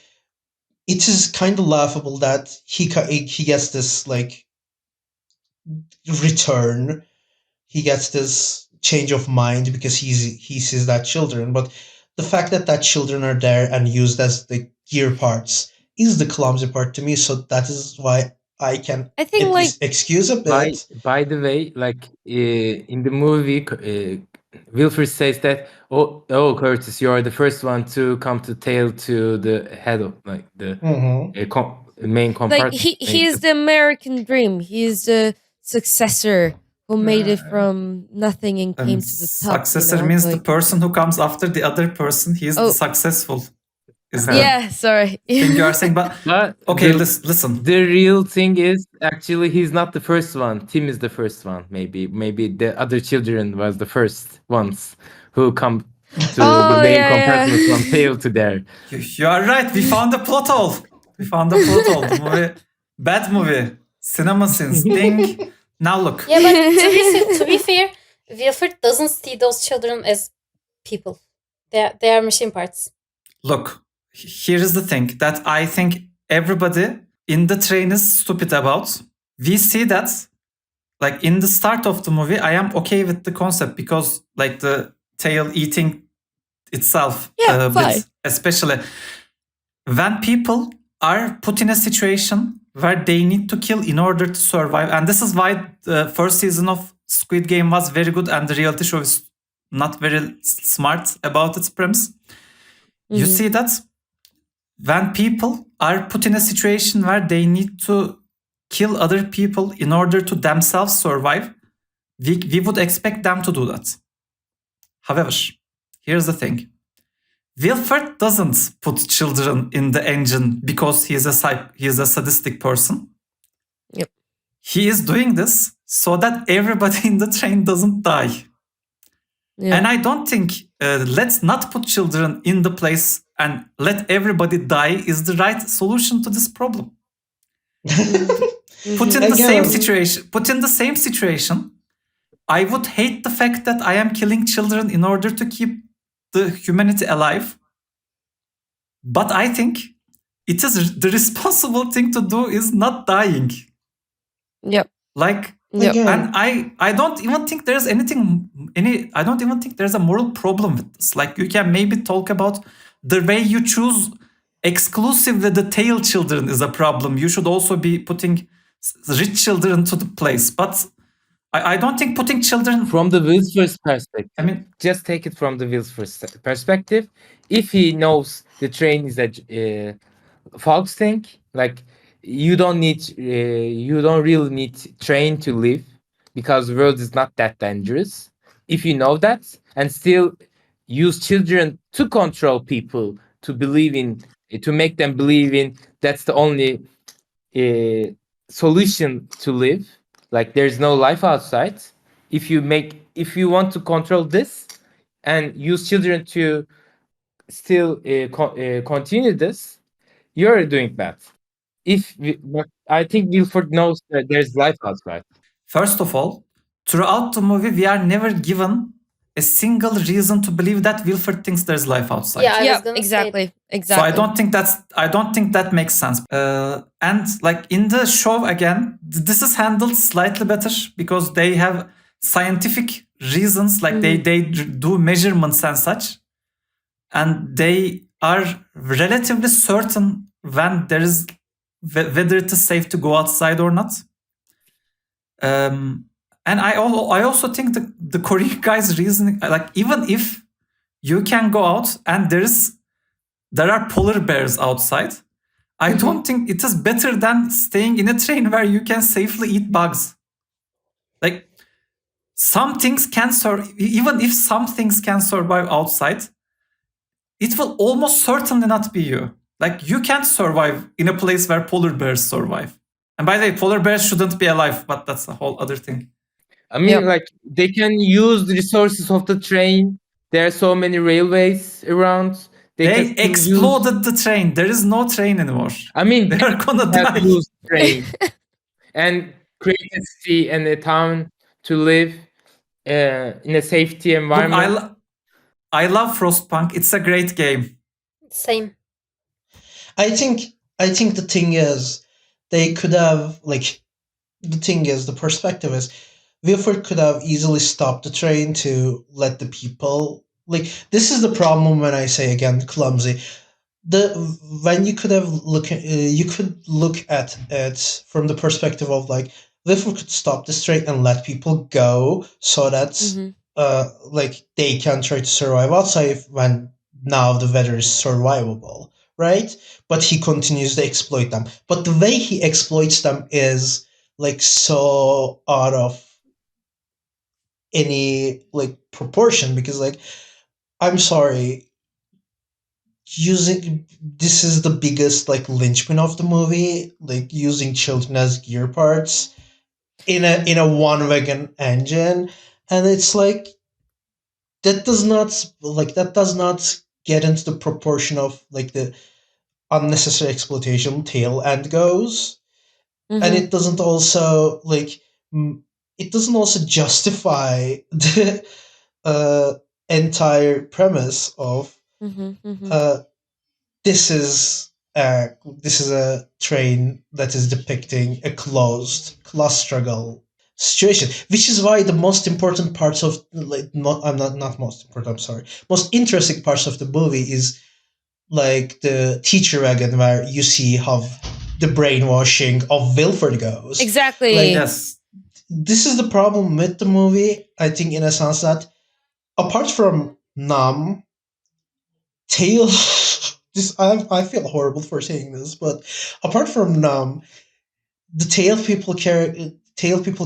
it is kind of laughable that he gets this like return. He gets this change of mind because he sees that children, but the fact that children are there and used as the gear parts is the clumsy part to me. So that is why I can I think at like least excuse a By bit. by the way, like in the movie, Wilfred says that, oh, Curtis, you are the first one to come to tail to the head of like the Hmm. main like compartment. he is the American dream. He is the successor who made it from nothing and came to the top. You Successor know, means the like person who comes after the other person. He is the oh successful. Is the yeah, sorry. thing you are saying? But But okay, the, listen. the real thing is actually he's not the first one. Tim is the first one. Maybe the other children was the first ones who come to the Oh main yeah, compartment from yeah. tail to there. You are right. We found the plot hole. We found the plot hole. The movie, bad movie, cinema sins. Ding. Now look. Yeah, but to be fair, Wilfred doesn't see those children as people. They are machine parts. Look, here is the thing that I think everybody in the train is stupid about. We see that, like in the start of the movie, I am okay with the concept because, like, the tail eating itself, Yeah, fine. especially when people are put in a situation where they need to kill in order to survive. And this is why the first season of Squid Game was very good and the reality show is not very smart about its premise. You see that when people are put in a situation where they need to kill other people in order to themselves survive, we would expect them to do that. However, here's the thing. Wilford doesn't put children in the engine because he is a sadistic person. Yep. He is doing this so that everybody in the train doesn't die. Yeah. And I don't think let's not put children in the place and let everybody die is the right solution to this problem. Put in the same situation. Put in the same situation. I would hate the fact that I am killing children in order to keep the humanity alive. But I think it is the responsible thing to do is not dying. Yep. Like, Yep. and I don't even think there's I don't even think there's a moral problem with this. Like, you can maybe talk about the way you choose exclusively the tail children is a problem. You should also be putting rich children to the place. But I don't think putting children From the Wilsford's perspective, I mean, just take it from the Wilsford's perspective. If he knows the train is a Fox thing, like you don't really need train to live because the world is not that dangerous. If you know that and still use children to control people to believe in, to make them believe in that's the only solution to live, like there's no life outside. If you want to control this and use children to still continue this, you're doing bad. But I think Wilford knows that there's life outside. first of all, throughout the movie, we are never given a single reason to believe that Wilford thinks there's life outside. Yeah, I was Yeah, gonna say exactly. So I don't think that makes sense. And like in the show again, this is handled slightly better because they have scientific reasons, like they do measurements and such, and they are relatively certain when there is whether it is safe to go outside or not. And I also think the Korean guy's reasoning, like even if you can go out and there are polar bears outside, I don't think it is better than staying in a train where you can safely eat bugs. Like, some things can survive, even if some things can survive outside, it will almost certainly not be you. Like, you can't survive in a place where polar bears survive. And by the way, polar bears shouldn't be alive, but that's a whole other thing. I mean, Yep. like they can use the resources of the train. There are so many railways around. They can still exploded the train. There is no train anymore. I mean, They are gonna have die. to use train and create a city and a town to live in a safety Look, environment. I love Frostpunk. It's a great game. same. I think the thing is they could have the perspective is Wilford could have easily stopped the train to let the people this is the problem when I say again clumsy. When you could have you could look at it from the perspective of Wilford could stop this train and let people go so that they can try to survive outside when now the weather is survivable, right? But he continues to exploit them. But the way he exploits them is so out of any proportion because I'm sorry, using this is the biggest linchpin of the movie, using children as gear parts in a one wagon engine, and it's that does not get into the proportion of the unnecessary exploitation tail end goes, and it doesn't also it doesn't also justify the entire premise of this is a train that is depicting a closed class struggle situation, which is why the most important parts of not most important, I'm sorry, most interesting parts of the movie is the teacher wagon where you see how the brainwashing of Wilford goes. Exactly. Yes. This is the problem with the movie, I think, in a sense that apart from Nam, Tail this I feel horrible for saying this, but apart from Nam, the Tail people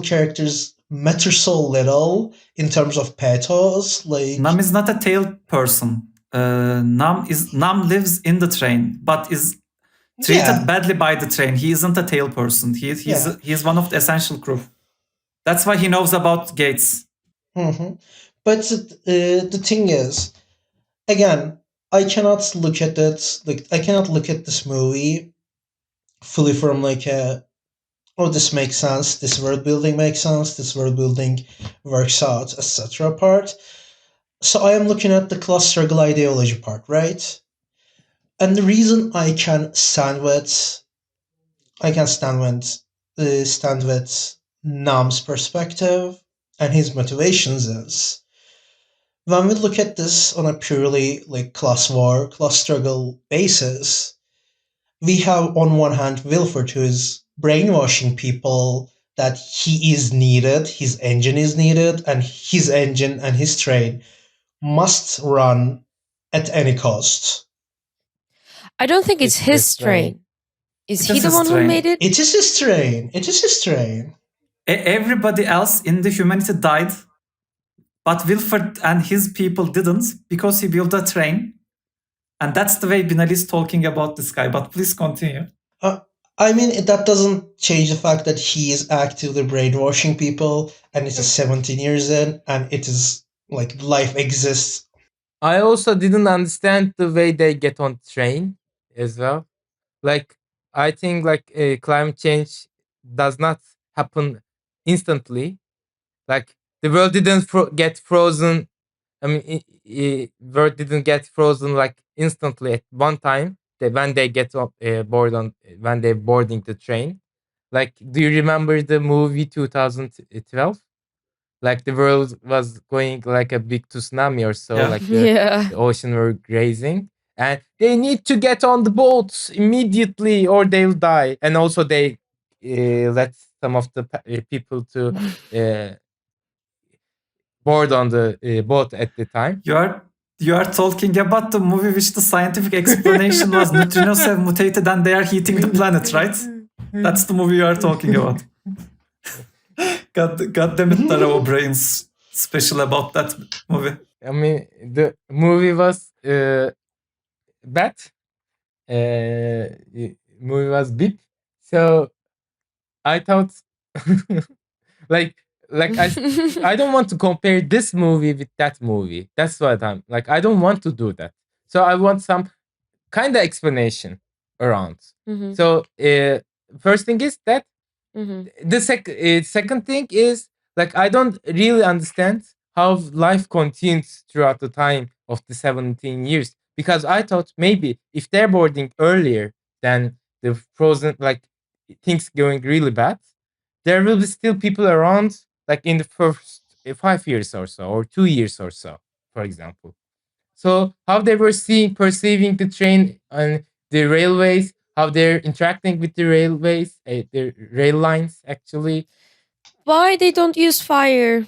characters matter so little in terms of pathos. Like, Nam is not a tail person. Nam lives in the train, but is treated yeah, badly by the train. He isn't a tail person. Yeah. He's one of the essential crew. That's why he knows about gates. hmm But the thing is, again, I cannot look at it like I cannot look at this movie fully from like a oh, this makes sense, this world building makes sense, this world building works out, etc. part. So I am looking at the class struggle ideology part, right? And the reason I can stand with Nam's perspective and his motivations is when we look at this on a purely like class war, class struggle basis, we have on one hand Wilford who is brainwashing people that he is needed, his engine is needed, and his engine and his train must run at any cost. I don't think it's It's his his train. train. Is It he is the his one who train. made it? It is his train. It is his train. Everybody else in the humanity died, but Wilford and his people didn't because he built a train. And that's the way Binali is talking about this guy. But please continue. I mean, that doesn't change the fact that he is actively brainwashing people, and it is 17 years in, and it is like life exists. I also didn't understand the way they get on train as well. Like I think like climate change does not happen instantly. Like the world didn't get frozen. I mean, world didn't get frozen like instantly at one time. When they get up, board on when they're boarding the train. Like, do you remember the movie 2012? Like the world was going like a big tsunami or so. Yeah. Like Yeah. the ocean were grazing, and they need to get on the boats immediately or they'll die. And also they let some of the people to uh, board on the boat at the time. You are talking about the movie which the scientific explanation was neutrinos have mutated and they are heating the planet, right? That's the movie you are talking about. God damn it, there are brains special about that movie. I mean, the movie was bad. Movie was big, so I thought, like, I don't want to compare this movie with that movie. That's what I'm like. I don't want to do that. So I want some kind of explanation around. Mhm, So first thing is that mhm. the second thing is like I don't really understand how life continues throughout the time of the 17 years, because I thought maybe if they're boarding earlier than the frozen, like things going really bad, there will be still people around like in the first 5 years or so, or 2 years or so, for example. So how they were perceiving the train and the railways, how they're interacting with the railways, the rail lines actually. Why they don't use fire?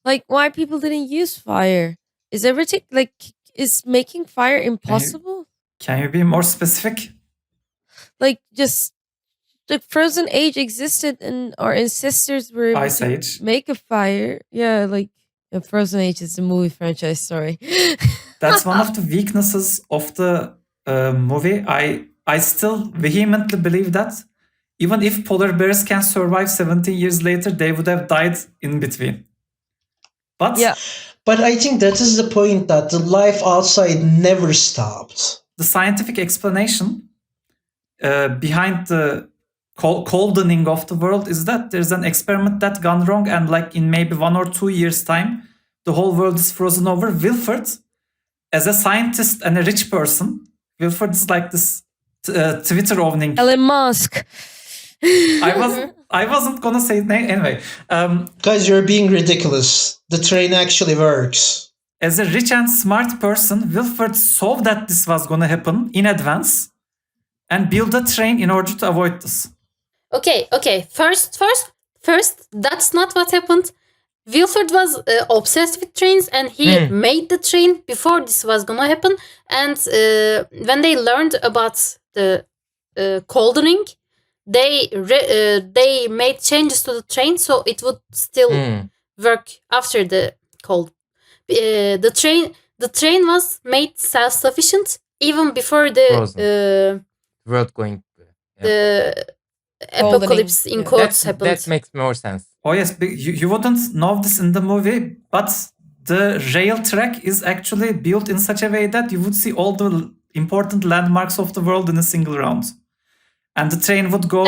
Like why people didn't use fire? Is everything like is making fire impossible? Can you be more specific? Like just the frozen age existed and our ancestors were able Ice to Age. make a fire. Yeah, like Frozen Age is a movie franchise. Sorry. That's one of the weaknesses of the movie. I still vehemently believe that even if polar bears can survive 17 years later, they would have died in between. But Yeah. But I think that is the point that the life outside never stopped. the scientific explanation behind the coldening of the world is that there's an experiment that gone wrong, and like in maybe 1 or 2 years time, the whole world is frozen over. Wilford, as a scientist and a rich person, Wilford is like this Twitter owning. Elon Musk. I wasn't gonna say it anyway. Guys, you're being ridiculous. The train actually works. As a rich and smart person, Wilford saw that this was gonna happen in advance and built a train in order to avoid this. Okay. First, that's not what happened. Wilford was obsessed with trains, and he made the train before this was gonna happen. And when they learned about the coldening, they made changes to the train so it would still work after the cold. The train was made self-sufficient even before the World going. the apocalypse in Yeah. quotes happened. That makes more sense. Oh yes, you wouldn't know this in the movie, but the rail track is actually built in such a way that you would see all the important landmarks of the world in a single round. And the train would go,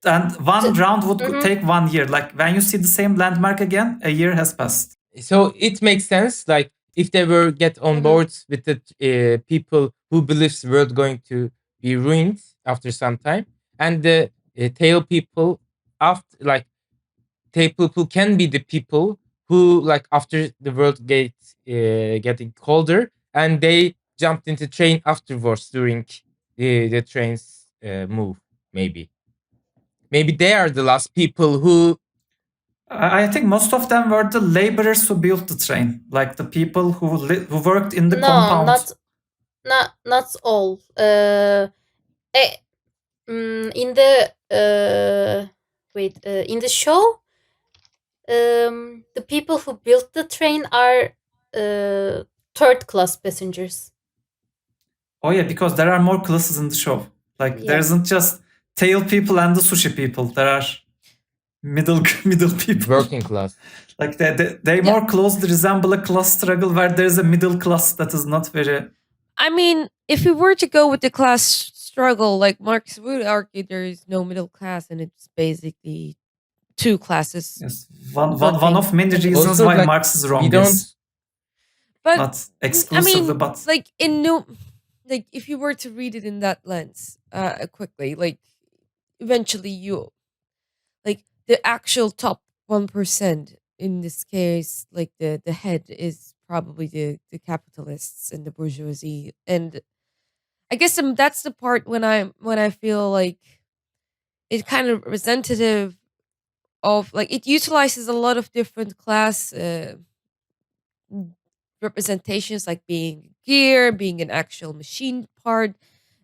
and one round would take 1 year. Like when you see the same landmark again, a year has passed. So it makes sense. Like if they were get on board with the people who believes the world going to be ruined after some time, and the tail people after like tail people can be the people who like after the world gets getting colder and they jumped into train afterwards during the train's move. Maybe they are the last people who. I think most of them were the laborers who built the train, like the people who worked in the compound. Not all. In the in the show, the people who built the train are third class passengers. Oh yeah, because there are more classes in the show. Like there isn't just tail people and the sushi people. There are middle people, working class. Like they more closely resemble a class struggle where there is a middle class that is not very. I mean, if we were to go with the class struggle, like Marx would argue, there is no middle class, and it's basically two classes. Yes, one of many reasons Also, why like, Marx is wrong. we don't. Yes. But Not exclusively, but like like if you were to read it in that lens, quickly, like eventually you, like the actual top 1% in this case, like the head is probably the capitalists and the bourgeoisie, and I guess that's the part when I feel like it's kind of representative of, like, it utilizes a lot of different class representations, like being gear, being an actual machine part,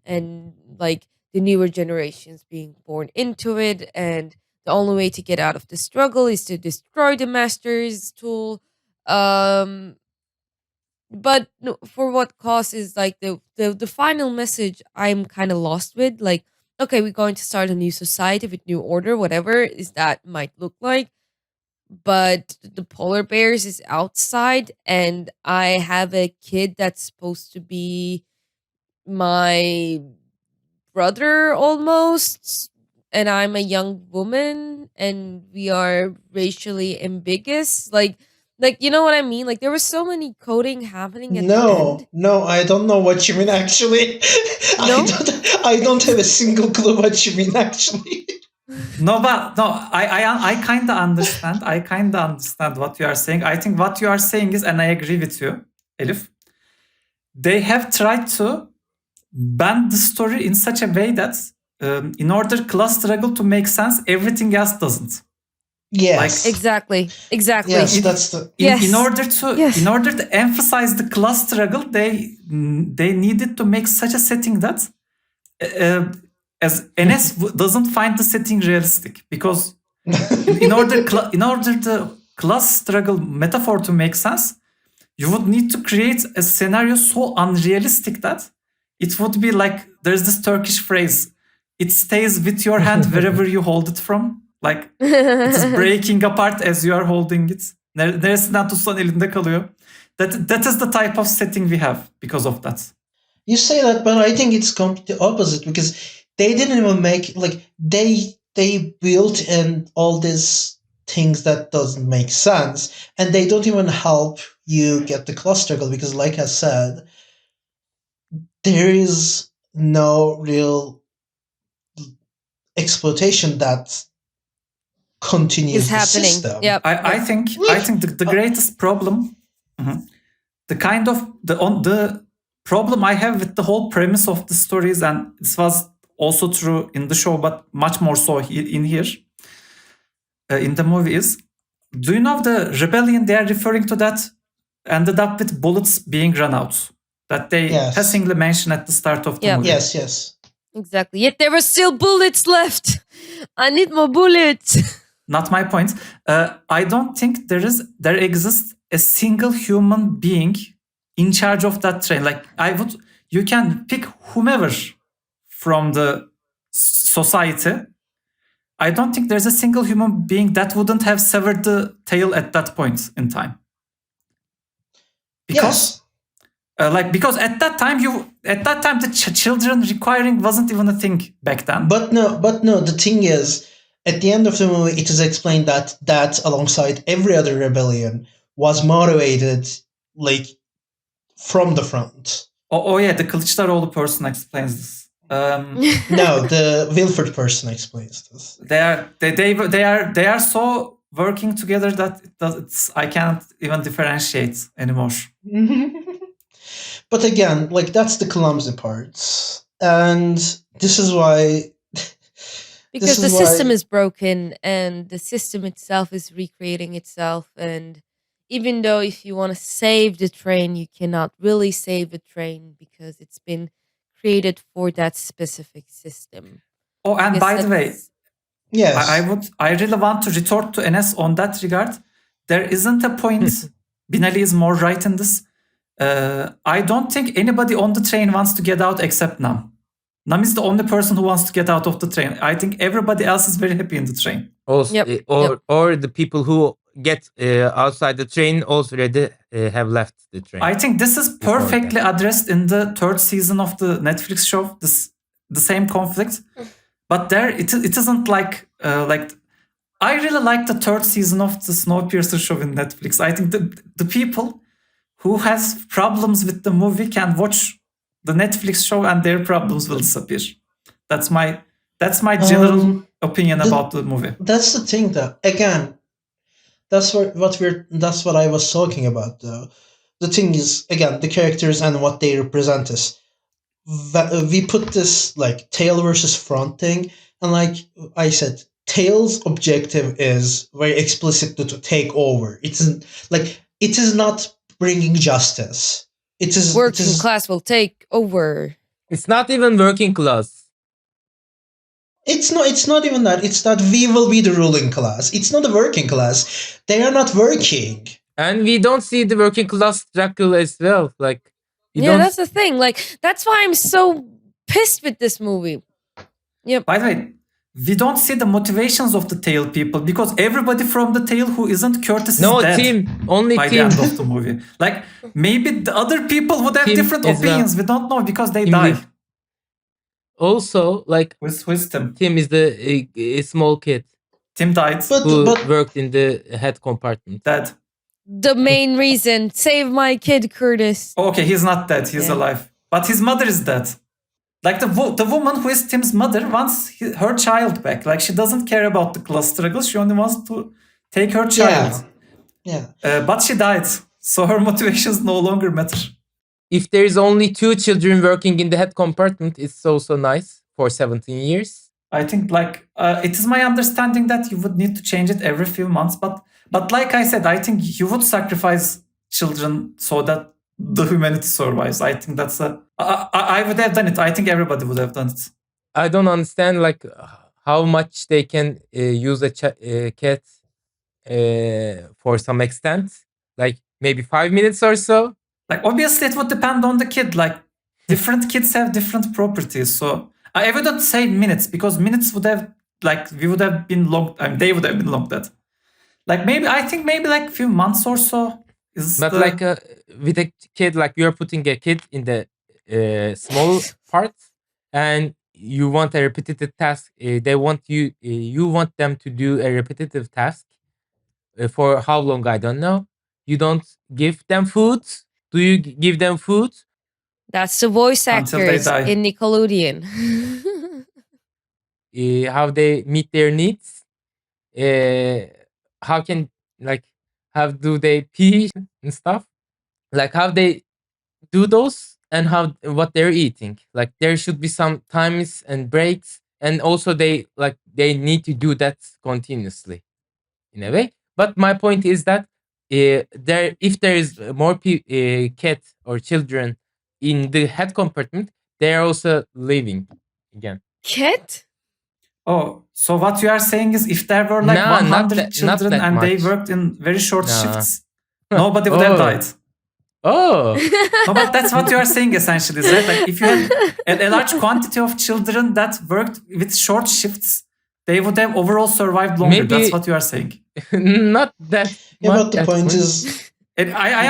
and like the newer generations being born into it, and the only way to get out of the struggle is to destroy the master's tool. But no, for what cause is like the final message I'm kind of lost with. Like, okay, we're going to start a new society with new order, whatever is that might look like, but the polar bears is outside, and I have a kid that's supposed to be my brother almost, and I'm a young woman, and we are racially ambiguous, like you know what I mean? Like there was so many coding happening at the end. No, I don't know what you mean actually. No? I don't have a single clue what you mean actually. no, I kind of understand. I kind of understand what you are saying. I think what you are saying is, and I agree with you, Elif. They have tried to bend the story in such a way that in order class struggle to make sense, everything else doesn't. Yes. Exactly. Yes, that's the. In order to emphasize the class struggle, they needed to make such a setting that as NS doesn't find the setting realistic, because in order the class struggle metaphor to make sense, you would need to create a scenario so unrealistic that it would be like, there's this Turkish phrase, it stays with your hand wherever you hold it from. Like it's breaking apart as you are holding it. Neresinden tutsan elinde kalıyor. That is the type of setting we have because of that. You say that, but I think it's completely opposite, because they didn't even make, like, they built in all these things that doesn't make sense, and they don't even help you get the class struggle, because like I said, there is no real exploitation that continues Is the happening. system. Yep. I think the greatest problem, the kind of the problem I have with the whole premise of the stories, and this was also true in the show, but much more so in here, in the movie, is, do you know the rebellion they are referring to that ended up with bullets being run out, that they passingly mention at the start of the movie? Yes. Exactly. Yet there were still bullets left. I need more bullets. Not my point. I don't think there exists a single human being in charge of that train. Like you can pick whomever from the society. I don't think there's a single human being that wouldn't have severed the tail at that point in time. Because, Yes, because at that time the children requiring wasn't even a thing back then. but no. The thing is, at the end of the movie, it is explained that alongside every other rebellion was motivated like from the front. Oh yeah, the Kılıçdaroğlu person explains this. No, the Wilford person explains this. They are so working together that I can't even differentiate anymore. But again, like that's the clumsy parts, and this is why. Because the is system why- is broken and the system itself is recreating itself. And even though if you want to save the train, you cannot really save the train because it's been created for that specific system. Oh, and Because by the way, that's- Yes. I really want to retort to Enes on that regard. There isn't a point. Binali is more right in this. I don't think anybody on the train wants to get out except Nam. Nam is the only person who wants to get out of the train. I think everybody else is very happy in the train. Also, Yep, or the people who get outside the train already have left the train. I think this is Before perfectly addressed in the third season of the Netflix show. The same conflict, but there it isn't like I really like the third season of the Snowpiercer show in Netflix. I think the people who has problems with the movie can watch the Netflix show and their problems will disappear. That's my general opinion about the movie. That's the thing, though. Again, that's what I was talking about, though. The thing is, again, the characters and what they represent is. We put this like tail versus front thing, and like I said, tail's objective is very explicit to take over. It is not bringing justice. It is working class will take over. It's not even working class. It's not even that. It's that we will be the ruling class. It's not the working class. They are not working. And we don't see the working class struggle as well. Like, we Yeah, don't that's the thing. Like, that's why I'm so pissed with this movie. Yep. By the way, we don't see the motivations of the tail people because everybody from the tail who isn't Curtis no is dead team, only by the team. end of the movie. Like maybe the other people would have Team different as well. opinions. We don't know because they Team die. lead. Also, like, Who's Tim? Tim is the a small kid Tim died. who But worked in the head compartment. Dead. The main reason. Save my kid, Curtis. Oh, okay, he's not dead. He's Yeah. alive. But his mother is dead. Like the woman who is Tim's mother wants her child back. Like she doesn't care about the class struggle. She only wants to take her child. yeah. But she died. So her motivations no longer matter. If there is only 2 children working in the head compartment, it's also nice for 17 years. I think it is my understanding that you would need to change it every few months. But like I said, I think you would sacrifice children so that the humanity survives. I think that's I would have done it. I think everybody would have done it. I don't understand like how much they can use a cat for some extent, like maybe 5 minutes or so. Like obviously it would depend on the kid. Like different kids have different properties. So I wouldn't say minutes because minutes would have we would have been long. I mean, they would have been long dead. Like I think maybe like a few months or so. But like with a kid, like you're putting a kid in the small part, and you want a repetitive task. They want you want them to do a repetitive task for how long? I don't know. You don't give them food. Do you give them food? That's the voice Until they actors die. in Nickelodeon. How they meet their needs? How can like how do they pee and stuff? Like how they do those and how what they're eating. Like there should be some times and breaks, and also they need to do that continuously in a way. But my point is that there if there is more kids or children in the head compartment, they are also living again. Cat? Oh, so what you are saying is if there were like No, 100 not children that and they much. worked in very short No. shifts, nobody would have Oh. died. Oh, No, but that's what you are saying essentially, is right? Like if you had a large quantity of children that worked with short shifts, they would have overall survived longer. Maybe- That's what you are saying. not that. Yeah, not but the that point much. is, And I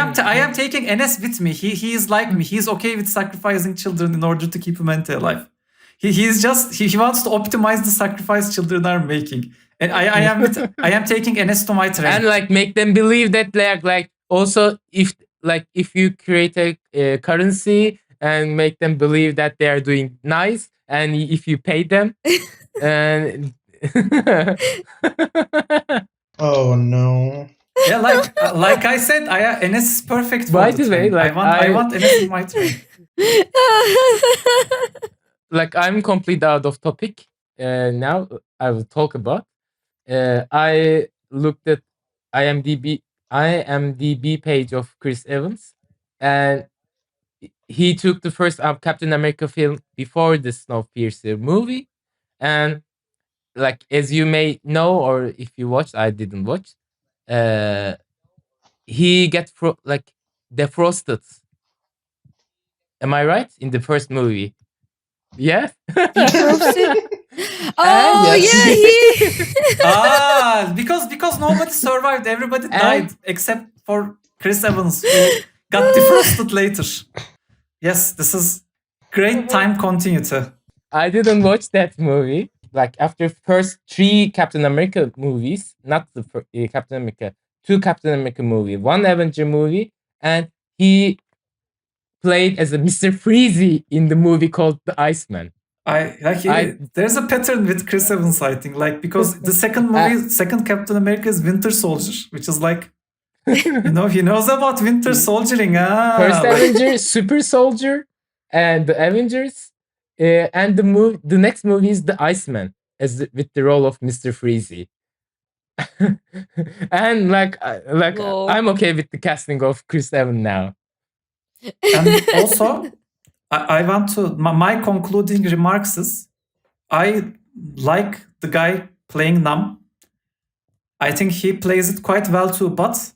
am taking Enes with me. He is like me. He's okay with sacrificing children in order to keep humanity alive. He wants to optimize the sacrifice children are making. And I am taking Enes to my train. And like make them believe that like also if you create a currency and make them believe that they are doing nice, and if you pay them and oh no. Yeah, like I said, Enes is perfect for By the the way, train. like, I want Enes in my train. like I'm completely out of topic. Now I will talk about. I looked at IMDb page of Chris Evans, and he took the first Captain America film before the Snowpiercer movie, and like as you may know, or if you watched, I didn't watch. He get like defrosted. Am I right? In the first movie, yeah. Defrosted? Oh Yes. yeah, he. Because nobody survived. Everybody died except for Chris Evans, who got defrosted later. Yes, this is great time continuity. I didn't watch that movie. Like after first 3 Captain America movies, not the Captain America, 2 Captain America movie, 1 Avenger movie, and he played as a Mr. Freezy in the movie called The Iceman. There's a pattern with Chris Evans, I think, like because the second movie, second Captain America is Winter Soldier, which is like, he knows about winter soldiering. First Avenger, Super Soldier, and the Avengers, and the next movie is The Iceman, with the role of Mr. Freezy. And Whoa. I'm okay with the casting of Chris Evans now. And also, I want to my concluding remarks is I like the guy playing Nam. I think he plays it quite well too, but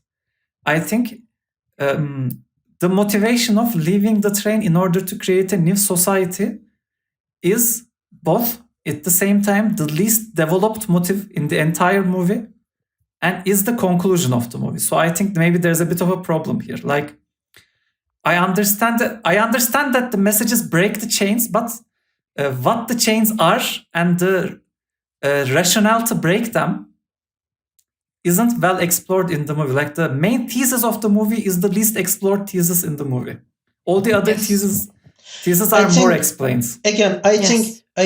I think the motivation of leaving the train in order to create a new society is both at the same time the least developed motive in the entire movie and is the conclusion of the movie. So I think maybe there's a bit of a problem here. Like I understand that the messages break the chains, but what the chains are and the rationale to break them isn't well explored in the movie. Like the main thesis of the movie is the least explored thesis in the movie. All the other Yes. theses I are think- more explained. Again, I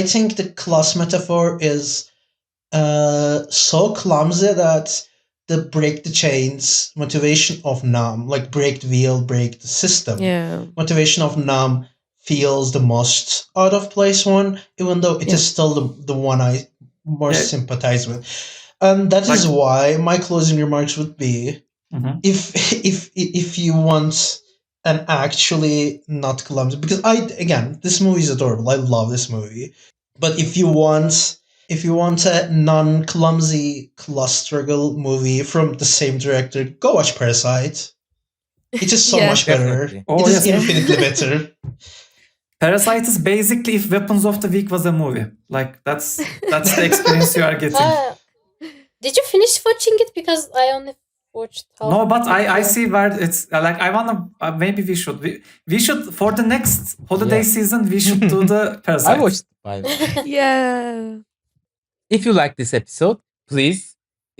think the class metaphor is so clumsy that the break the chains motivation of Nam, like break the wheel, break the system. Yeah. Motivation of Nam feels the most out of place one, even though it is still the one I more Yeah. sympathize with. And that is Like- why my closing remarks would be Mhm. if you want an actually not clumsy, because this movie is adorable. I love this movie. But if you want a non-clumsy class struggle movie from the same director, go watch Parasite. It is so Yeah. much better. Definitely. Oh, It is yes. infinitely better. Parasite is basically if Weapons of the Week was a movie. Like that's the experience you are getting. Did you finish watching it? Because I only watched half. No, but I of it. see where it's like I wanna maybe we should for the next holiday Yeah. season we should do the Parasite. I watched 5. Yeah. If you like this episode, please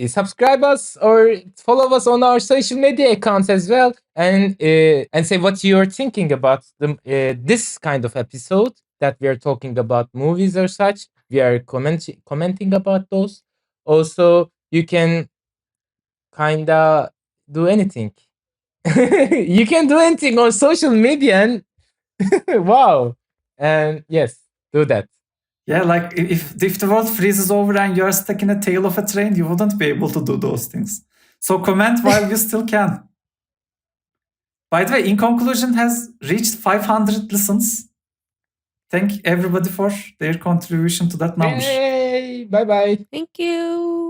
subscribe us or follow us on our social media accounts as well, and say what you're thinking about this kind of episode that we are talking about movies or such. We are commenting about those. Also, you can kinda do anything. You can do anything on social media, and wow, and yes, do that. Yeah, like if the world freezes over and you're stuck in a tail of a train, you wouldn't be able to do those things. So comment while you still can. By the way, Inconclusion has reached 500 listens. thank everybody for their contribution to that number. Yay! Bye bye. Thank you.